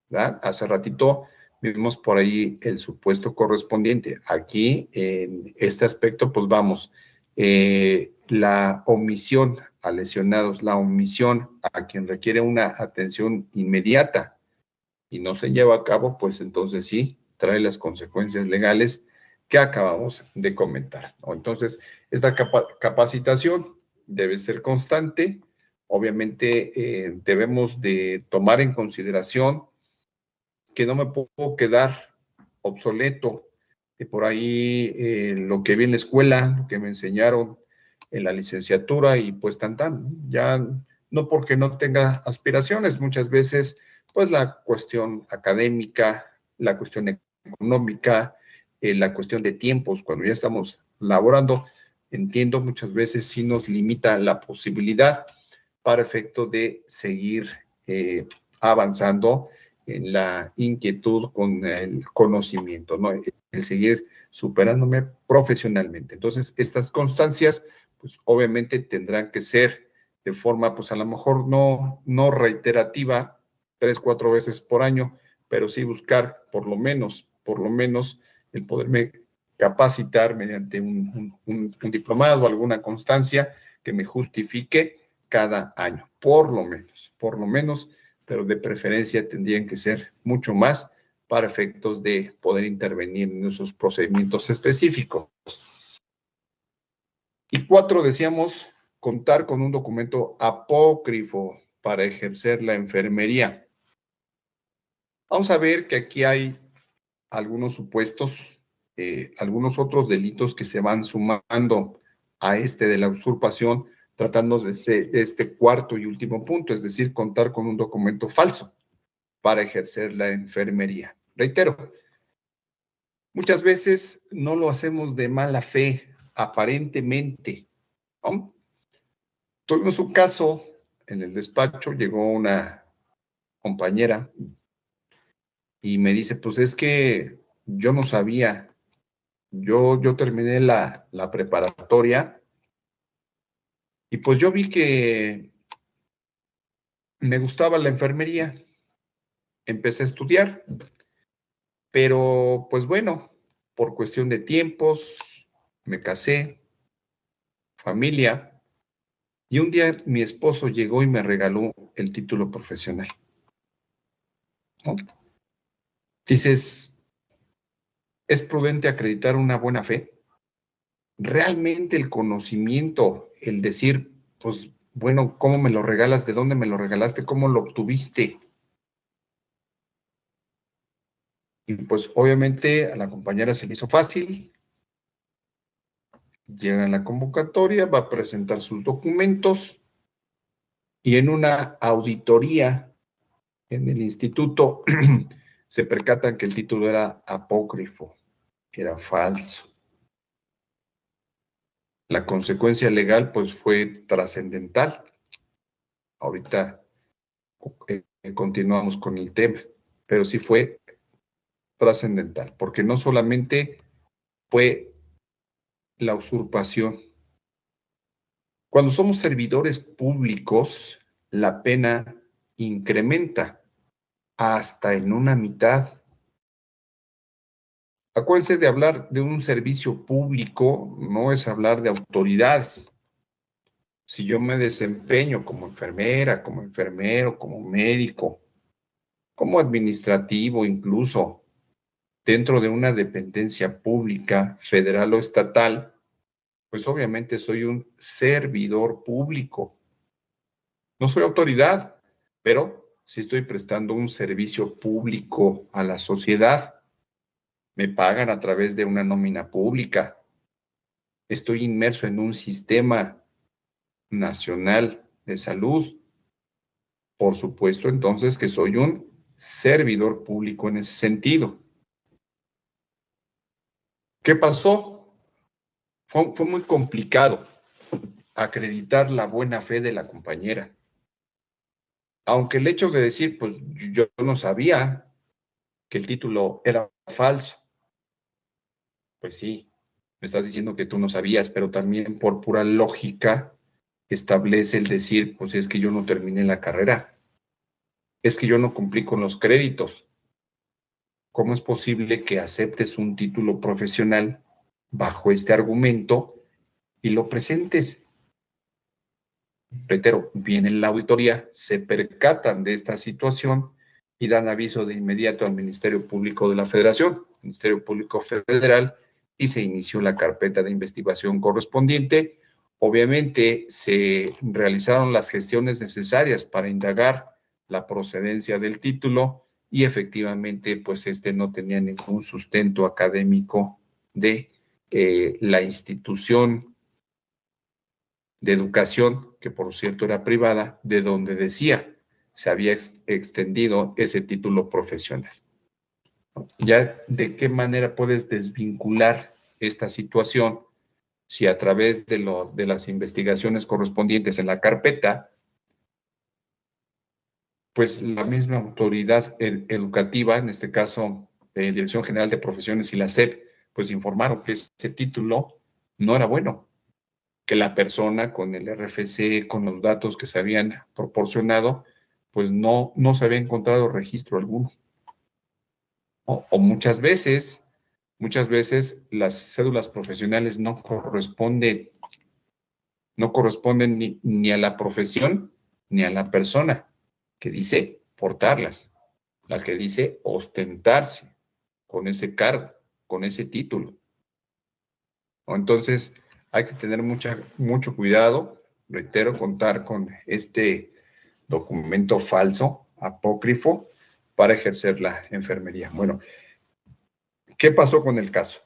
¿verdad? Hace ratito vimos por ahí el supuesto correspondiente. Aquí, en este aspecto, pues vamos, la omisión a lesionados, la omisión a quien requiere una atención inmediata y no se lleva a cabo, pues entonces sí, trae las consecuencias legales que acabamos de comentar, ¿no? Entonces, esta capacitación debe ser constante. Obviamente, debemos de tomar en consideración que no me puedo quedar obsoleto de por ahí lo que vi en la escuela, lo que me enseñaron en la licenciatura y pues ya no porque no tenga aspiraciones, muchas veces pues la cuestión académica, la cuestión económica, la cuestión de tiempos, cuando ya estamos laborando, entiendo muchas veces sí nos limita la posibilidad para efecto de seguir avanzando en la inquietud con el conocimiento, ¿no? El seguir superándome profesionalmente. Entonces, estas constancias, pues obviamente tendrán que ser de forma, pues a lo mejor no reiterativa, 3, 4 veces por año, pero sí buscar por lo menos, el poderme capacitar mediante un diplomado, alguna constancia que me justifique cada año, por lo menos, pero de preferencia tendrían que ser mucho más para efectos de poder intervenir en esos procedimientos específicos. Y 4, decíamos, contar con un documento apócrifo para ejercer la enfermería. Vamos a ver que aquí hay algunos supuestos, algunos otros delitos que se van sumando a este de la usurpación, tratando de este cuarto y último punto, es decir, contar con un documento falso para ejercer la enfermería. Reitero, muchas veces no lo hacemos de mala fe, aparentemente, ¿no? Tuvimos un caso en el despacho, llegó una compañera y me dice, pues es que yo no sabía, yo terminé la preparatoria y pues yo vi que me gustaba la enfermería, empecé a estudiar, pero pues bueno, por cuestión de tiempos, me casé, familia, y un día mi esposo llegó y me regaló el título profesional, ¿no? Dices, ¿es prudente acreditar una buena fe? Realmente el conocimiento, el decir, pues bueno, ¿cómo me lo regalas? ¿De dónde me lo regalaste? ¿Cómo lo obtuviste? Y pues obviamente a la compañera se le hizo fácil, llega a la convocatoria, va a presentar sus documentos y en una auditoría en el instituto se percatan que el título era apócrifo, que era falso. La consecuencia legal pues fue trascendental. Ahorita continuamos con el tema, pero sí fue trascendental, porque no solamente fue la usurpación. Cuando somos servidores públicos, la pena incrementa hasta en una mitad. Acuérdense de hablar de un servicio público, no es hablar de autoridades. Si yo me desempeño como enfermera, como enfermero, como médico, como administrativo incluso, dentro de una dependencia pública, federal o estatal, pues obviamente soy un servidor público. No soy autoridad, pero sí estoy prestando un servicio público a la sociedad. Me pagan a través de una nómina pública. Estoy inmerso en un sistema nacional de salud. Por supuesto, entonces, que soy un servidor público en ese sentido. ¿Qué pasó? Fue muy complicado acreditar la buena fe de la compañera. Aunque el hecho de decir, pues yo no sabía que el título era falso, pues sí, me estás diciendo que tú no sabías, pero también por pura lógica establece el decir, pues es que yo no terminé la carrera, es que yo no cumplí con los créditos. ¿Cómo es posible que aceptes un título profesional bajo este argumento y lo presentes? Reitero, viene la auditoría, se percatan de esta situación y dan aviso de inmediato al Ministerio Público de la Federación, Ministerio Público Federal, y se inició la carpeta de investigación correspondiente. Obviamente se realizaron las gestiones necesarias para indagar la procedencia del título y efectivamente pues este no tenía ningún sustento académico de la institución de educación, que por cierto era privada, de donde decía se había extendido ese título profesional. Ya de qué manera puedes desvincular esta situación si a través de las investigaciones correspondientes en la carpeta, pues la misma autoridad educativa, en este caso Dirección General de Profesiones y la SEP, pues informaron que ese título no era bueno, que la persona con el RFC, con los datos que se habían proporcionado, pues no se había encontrado registro alguno. O muchas veces las cédulas profesionales no corresponden ni a la profesión ni a la persona que dice portarlas, la que dice ostentarse con ese cargo, con ese título. Entonces, hay que tener mucho cuidado, reitero, contar con este documento falso, apócrifo, para ejercer la enfermería. Bueno, ¿qué pasó con el caso?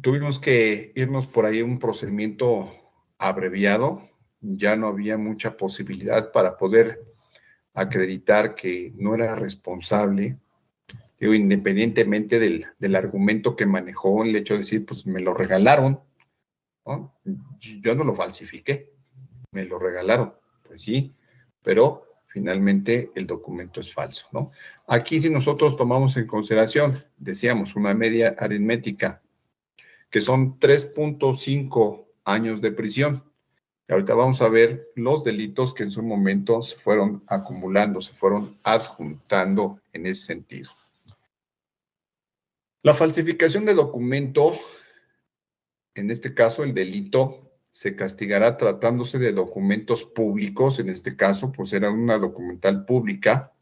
Tuvimos que irnos por ahí a un procedimiento abreviado, ya no había mucha posibilidad para poder acreditar que no era responsable, digo, independientemente del argumento que manejó, el hecho de decir, pues me lo regalaron, ¿no? Yo no lo falsifiqué, me lo regalaron, pues sí, pero finalmente el documento es falso, ¿no? Aquí si nosotros tomamos en consideración, decíamos, una media aritmética, que son 3.5 años de prisión. Y ahorita vamos a ver los delitos que en su momento se fueron acumulando, se fueron adjuntando en ese sentido. La falsificación de documento, en este caso el delito, se castigará tratándose de documentos públicos, en este caso pues era una documental pública,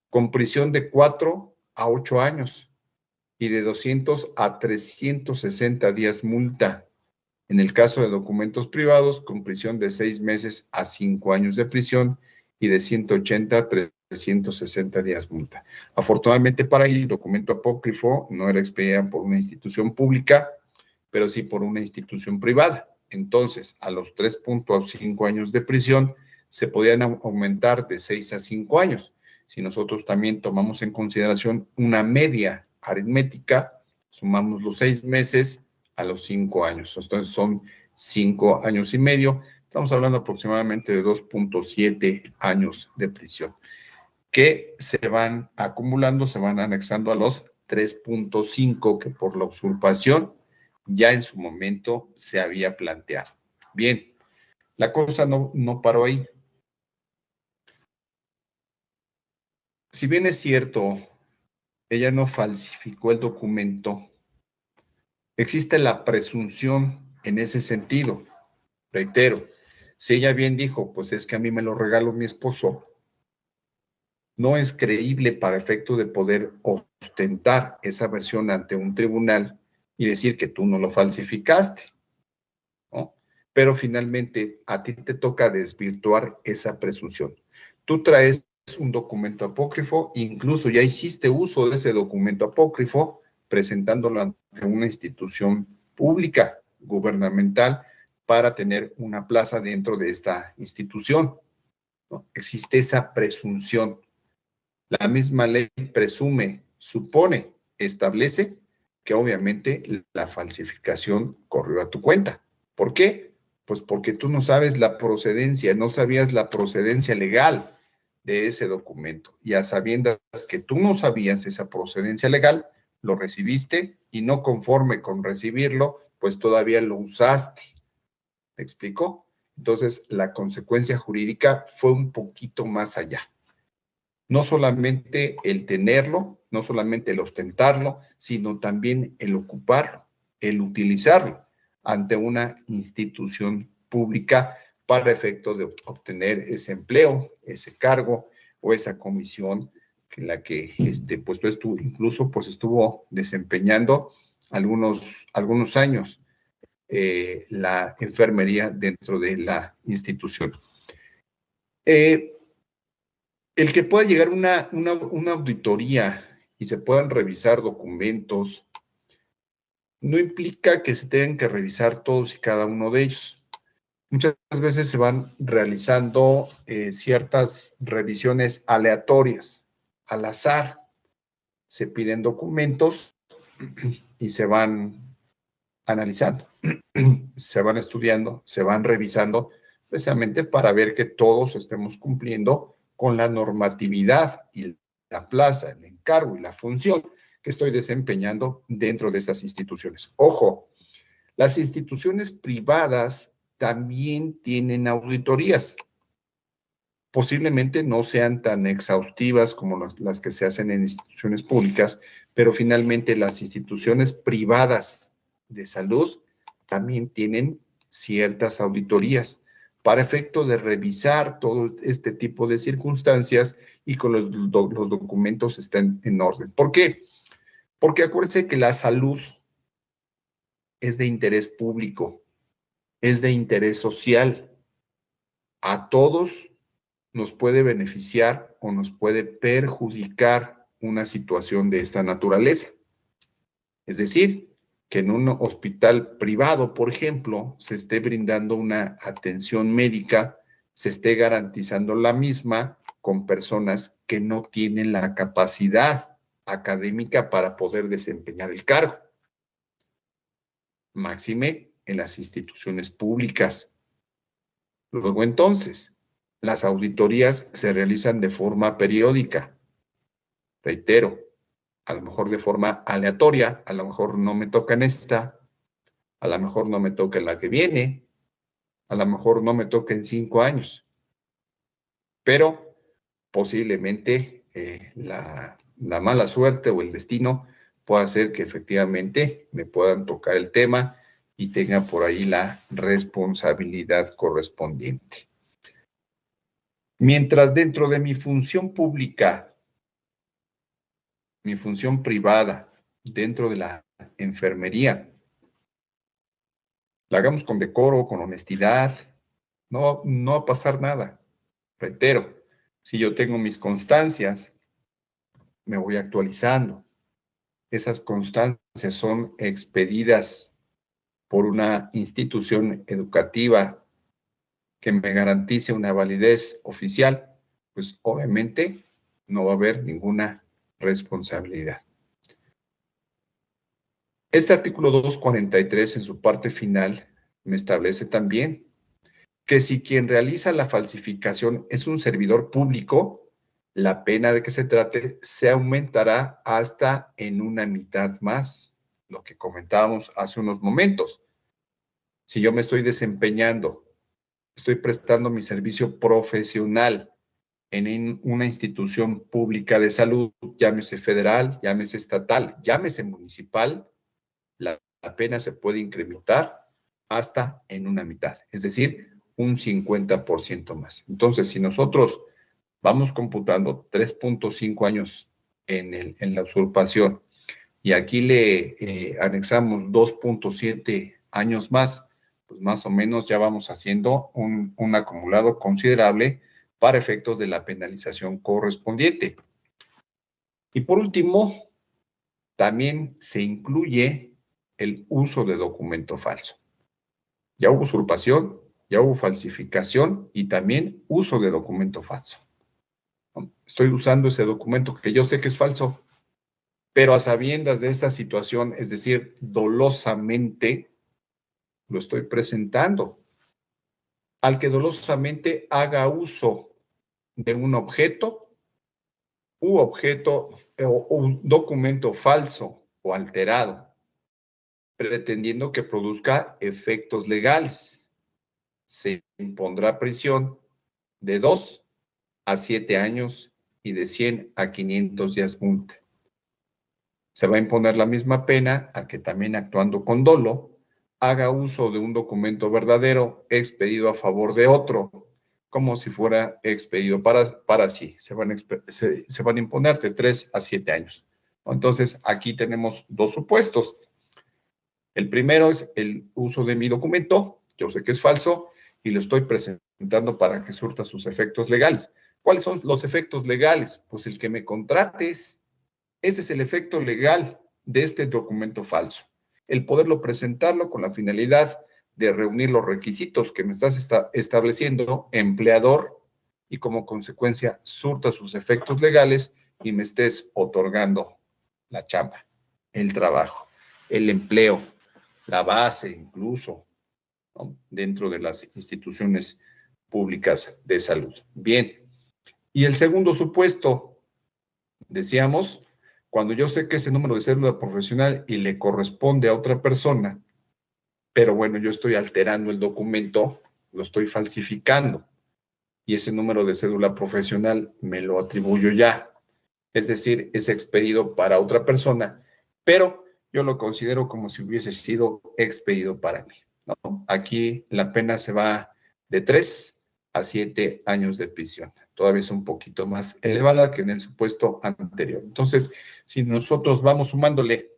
con prisión de 4 a 8 años y de 200 a 360 días multa. En el caso de documentos privados, con prisión de 6 meses a 5 años de prisión y de 180 a 360 días multa. Afortunadamente para él, el documento apócrifo no era expedida por una institución pública, pero sí por una institución privada. Entonces, a los 3.5 años de prisión, se podían aumentar de 6 a 5 años. Si nosotros también tomamos en consideración una media aritmética, sumamos los 6 meses a los 5 años. Entonces son 5 años y medio. Estamos hablando aproximadamente de 2.7 años de prisión, que se van acumulando, se van anexando a los 3.5 que por la usurpación ya en su momento se había planteado. Bien, la cosa no paró ahí. Si bien es cierto, ella no falsificó el documento, existe la presunción en ese sentido. Reitero, si ella bien dijo, pues es que a mí me lo regaló mi esposo, no es creíble para efecto de poder ostentar esa versión ante un tribunal y decir que tú no lo falsificaste, ¿no? Pero finalmente a ti te toca desvirtuar esa presunción. Tú traes un documento apócrifo, incluso ya hiciste uso de ese documento apócrifo presentándolo ante una institución pública, gubernamental, para tener una plaza dentro de esta institución, ¿no? Existe esa presunción. La misma ley presume, supone, establece que obviamente la falsificación corrió a tu cuenta. ¿Por qué? Pues porque tú no sabes la procedencia, no sabías la procedencia legal de ese documento. Y a sabiendas que tú no sabías esa procedencia legal, lo recibiste y no conforme con recibirlo, pues todavía lo usaste. ¿Me explicó? Entonces, la consecuencia jurídica fue un poquito más allá. No solamente el tenerlo, no solamente el ostentarlo, sino también el ocuparlo, el utilizarlo ante una institución pública para efecto de obtener ese empleo, ese cargo o esa comisión en la que pues tú incluso pues estuvo desempeñando algunos años la enfermería dentro de la institución. El que pueda llegar una auditoría y se puedan revisar documentos, no implica que se tengan que revisar todos y cada uno de ellos. Muchas veces se van realizando ciertas revisiones aleatorias, al azar. Se piden documentos y se van analizando, se van estudiando, se van revisando, precisamente para ver que todos estemos cumpliendo con la normatividad y la plaza, el encargo y la función que estoy desempeñando dentro de esas instituciones. Ojo, las instituciones privadas también tienen auditorías. Posiblemente no sean tan exhaustivas como las que se hacen en instituciones públicas, pero finalmente las instituciones privadas de salud también tienen ciertas auditorías para efecto de revisar todo este tipo de circunstancias y que los documentos estén en orden. ¿Por qué? Porque acuérdense que la salud es de interés público, es de interés social. A todos nos puede beneficiar o nos puede perjudicar una situación de esta naturaleza. Es decir, que en un hospital privado, por ejemplo, se esté brindando una atención médica, se esté garantizando la misma con personas que no tienen la capacidad académica para poder desempeñar el cargo. Máxime en las instituciones públicas. Luego entonces, las auditorías se realizan de forma periódica. Reitero, a lo mejor de forma aleatoria, a lo mejor no me toca en esta, a lo mejor no me toca en la que viene, a lo mejor no me toca en 5 años, pero posiblemente la mala suerte o el destino pueda hacer que efectivamente me puedan tocar el tema y tenga por ahí la responsabilidad correspondiente. Mientras dentro de mi función pública, mi función privada, dentro de la enfermería, la hagamos con decoro, con honestidad, no va a pasar nada. Reitero, Si yo tengo mis constancias, me voy actualizando. Esas constancias son expedidas por una institución educativa que me garantice una validez oficial, pues obviamente no va a haber ninguna responsabilidad. Este artículo 243 en su parte final me establece también que si quien realiza la falsificación es un servidor público, la pena de que se trate se aumentará hasta en una mitad más, lo que comentábamos hace unos momentos. Si yo me estoy desempeñando, estoy prestando mi servicio profesional en una institución pública de salud, llámese federal, llámese estatal, llámese municipal, la pena se puede incrementar hasta en una mitad, es decir, un 50% más. Entonces, si nosotros vamos computando 3.5 años en la usurpación y aquí le anexamos 2.7 años más, pues más o menos ya vamos haciendo un acumulado considerable para efectos de la penalización correspondiente. Y por último, también se incluye el uso de documento falso. Ya hubo usurpación, ya hubo falsificación y también uso de documento falso. Estoy usando ese documento que yo sé que es falso, pero a sabiendas de esta situación, es decir, dolosamente, lo estoy presentando. Al que dolosamente haga uso de un objeto o un documento falso o alterado, pretendiendo que produzca efectos legales, se impondrá prisión de 2 a 7 años y de 100 a 500 días multa. Se va a imponer la misma pena a que también actuando con dolo haga uso de un documento verdadero expedido a favor de otro, como si fuera expedido para sí. Se van a imponer de 3 a 7 años. Entonces, aquí tenemos dos supuestos. El primero es el uso de mi documento, yo sé que es falso, y lo estoy presentando para que surta sus efectos legales. ¿Cuáles son los efectos legales? Pues el que me contrates. Ese es el efecto legal de este documento falso. El poderlo presentarlo con la finalidad de reunir los requisitos que me estás estableciendo, empleador, y como consecuencia surta sus efectos legales y me estés otorgando la chamba, el trabajo, el empleo, la base incluso, ¿no?, dentro de las instituciones públicas de salud. Bien, y el segundo supuesto, decíamos, cuando yo sé que ese número de cédula profesional y le corresponde a otra persona, pero bueno, yo estoy alterando el documento, lo estoy falsificando, y ese número de cédula profesional me lo atribuyo ya. Es decir, es expedido para otra persona, pero yo lo considero como si hubiese sido expedido para mí, ¿no? Aquí la pena se va de 3 a 7 años de prisión. Todavía es un poquito más elevada que en el supuesto anterior. Entonces, si nosotros vamos sumándole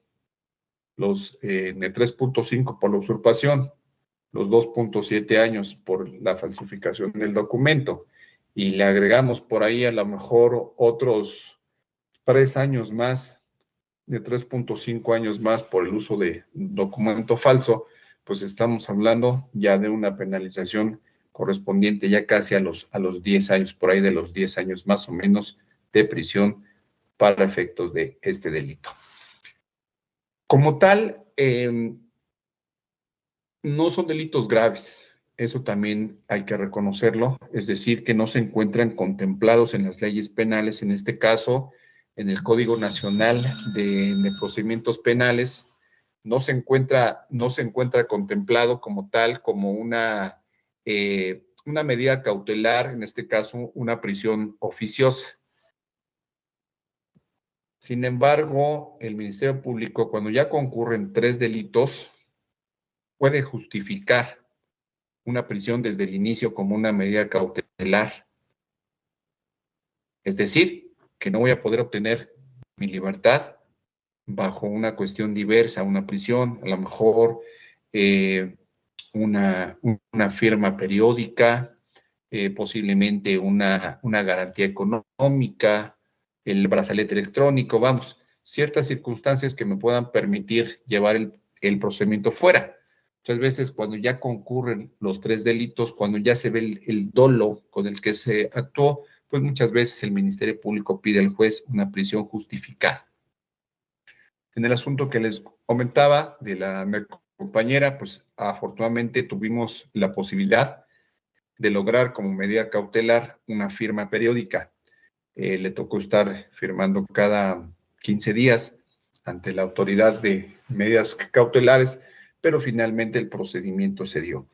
los de 3.5 por la usurpación, los 2.7 años por la falsificación del documento, y le agregamos por ahí a lo mejor otros 3 años más, de 3.5 años más por el uso de documento falso, pues estamos hablando ya de una penalización correspondiente ya casi a los 10 años, por ahí de los 10 años más o menos de prisión para efectos de este delito. Como tal, no son delitos graves, eso también hay que reconocerlo, es decir, que no se encuentran contemplados en las leyes penales, en este caso, en el Código Nacional de Procedimientos Penales, no se encuentra contemplado como tal, como una medida cautelar, en este caso, una prisión oficiosa. Sin embargo, el Ministerio Público, cuando ya concurren 3 delitos, puede justificar una prisión desde el inicio como una medida cautelar. Es decir, que no voy a poder obtener mi libertad bajo una cuestión diversa, una prisión, a lo mejor una firma periódica, posiblemente una garantía económica, el brazalete electrónico, vamos, ciertas circunstancias que me puedan permitir llevar el procedimiento fuera. Muchas veces cuando ya concurren los tres delitos, cuando ya se ve el dolo con el que se actuó, pues muchas veces el Ministerio Público pide al juez una prisión justificada. En el asunto que les comentaba de la compañera, pues afortunadamente tuvimos la posibilidad de lograr como medida cautelar una firma periódica. Le tocó estar firmando cada 15 días ante la autoridad de medidas cautelares, pero finalmente el procedimiento se dio.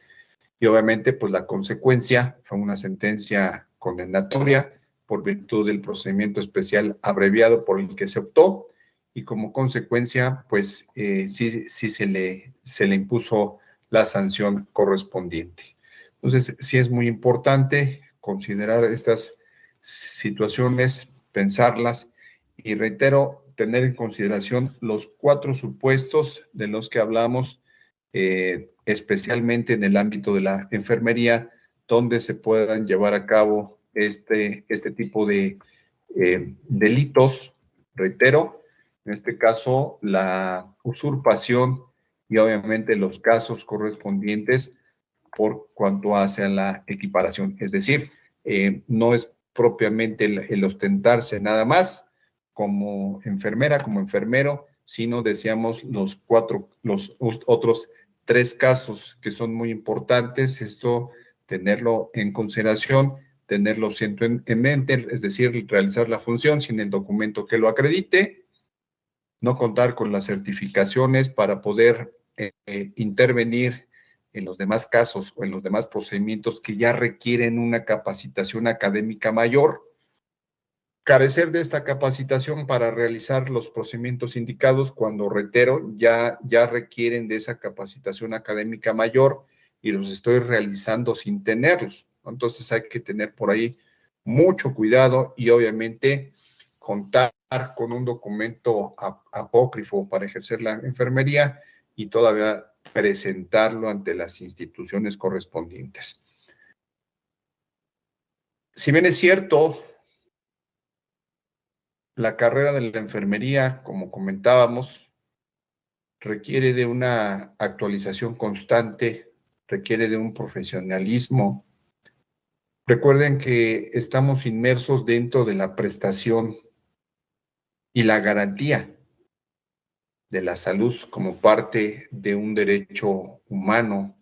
Y obviamente, pues la consecuencia fue una sentencia condenatoria por virtud del procedimiento especial abreviado por el que se optó, y como consecuencia, pues sí se le impuso la sanción correspondiente. Entonces, sí es muy importante considerar estas situaciones, pensarlas, y reitero, tener en consideración los 4 supuestos de los que hablamos, especialmente en el ámbito de la enfermería, donde se puedan llevar a cabo este tipo de delitos. Reitero, en este caso, la usurpación y obviamente los casos correspondientes por cuanto hace a la equiparación. Es decir, no es propiamente el ostentarse nada más como enfermera, como enfermero, sino deseamos los otros 3 casos que son muy importantes. Esto tenerlo en consideración, tenerlo siempre en mente, es decir, realizar la función sin el documento que lo acredite, no contar con las certificaciones para poder intervenir en los demás casos o en los demás procedimientos que ya requieren una capacitación académica mayor, carecer de esta capacitación para realizar los procedimientos indicados cuando, reitero, ya requieren de esa capacitación académica mayor y los estoy realizando sin tenerlos. Entonces hay que tener por ahí mucho cuidado y obviamente contar con un documento apócrifo para ejercer la enfermería y todavía presentarlo ante las instituciones correspondientes. Si bien es cierto, la carrera de la enfermería, como comentábamos, requiere de una actualización constante, requiere de un profesionalismo. Recuerden que estamos inmersos dentro de la prestación y la garantía de la salud como parte de un derecho humano,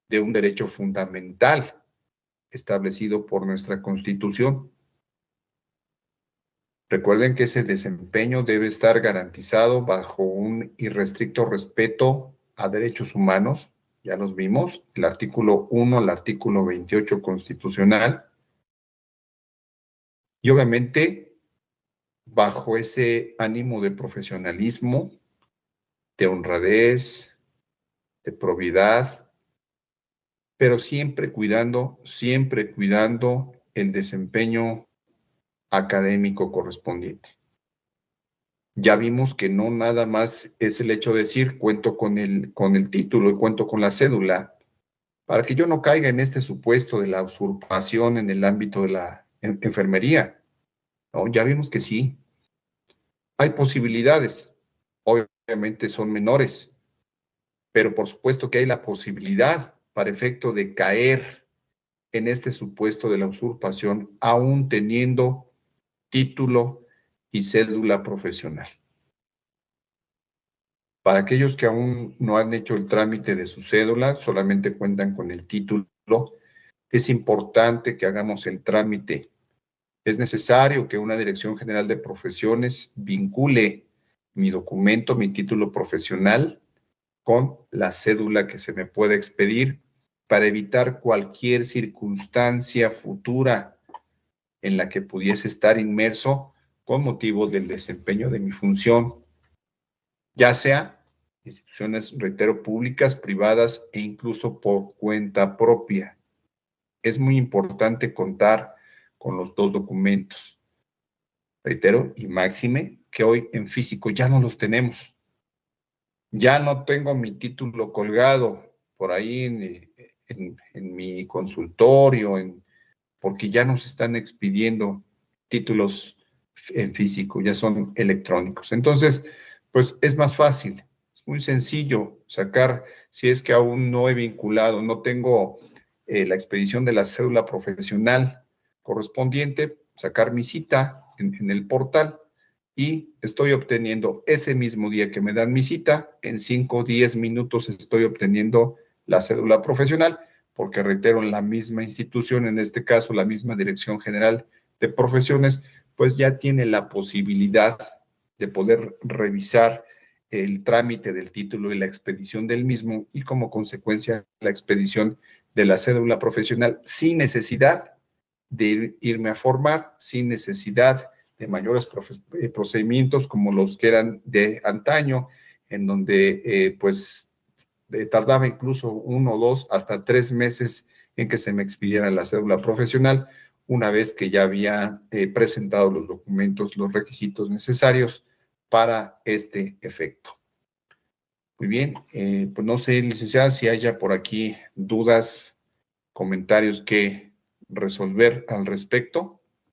de un derecho fundamental establecido por nuestra Constitución. Recuerden que ese desempeño debe estar garantizado bajo un irrestricto respeto a derechos humanos. Ya los vimos, el artículo 1 al artículo 28 constitucional. Y obviamente, bajo ese ánimo de profesionalismo, de honradez, de probidad, pero siempre cuidando el desempeño académico correspondiente. Ya vimos que no nada más es el hecho de decir cuento con el título y cuento con la cédula, para que yo no caiga en este supuesto de la usurpación en el ámbito de la enfermería. ¿No? Ya vimos que sí, hay posibilidades, obviamente son menores, pero por supuesto que hay la posibilidad para efecto de caer en este supuesto de la usurpación, aún teniendo título y cédula profesional. Para aquellos que aún no han hecho el trámite de su cédula, solamente cuentan con el título, es importante que hagamos el trámite. Es necesario que una Dirección General de Profesiones vincule mi documento, mi título profesional, con la cédula que se me puede expedir para evitar cualquier circunstancia futura en la que pudiese estar inmerso con motivo del desempeño de mi función, ya sea instituciones, reitero, públicas, privadas e incluso por cuenta propia. Es muy importante contar con los 2 documentos. Reitero, y máxime, que hoy en físico ya no los tenemos. Ya no tengo mi título colgado por ahí en mi consultorio, en porque ya no se están expidiendo títulos en físico, ya son electrónicos. Entonces, pues es más fácil, es muy sencillo sacar, si es que aún no he vinculado, no tengo la expedición de la cédula profesional correspondiente, sacar mi cita en el portal y estoy obteniendo ese mismo día que me dan mi cita, en 5 o 10 minutos estoy obteniendo la cédula profesional, porque reitero, en la misma institución, en este caso la misma Dirección General de Profesiones, pues ya tiene la posibilidad de poder revisar el trámite del título y la expedición del mismo y como consecuencia la expedición de la cédula profesional sin necesidad de irme a formar, sin necesidad de mayores procedimientos como los que eran de antaño, en donde pues tardaba incluso 1, 2, hasta 3 meses en que se me expidiera la cédula profesional, una vez que ya había presentado los documentos, los requisitos necesarios para este efecto. Muy bien, pues no sé, licenciada, si haya por aquí dudas, comentarios que resolver al respecto.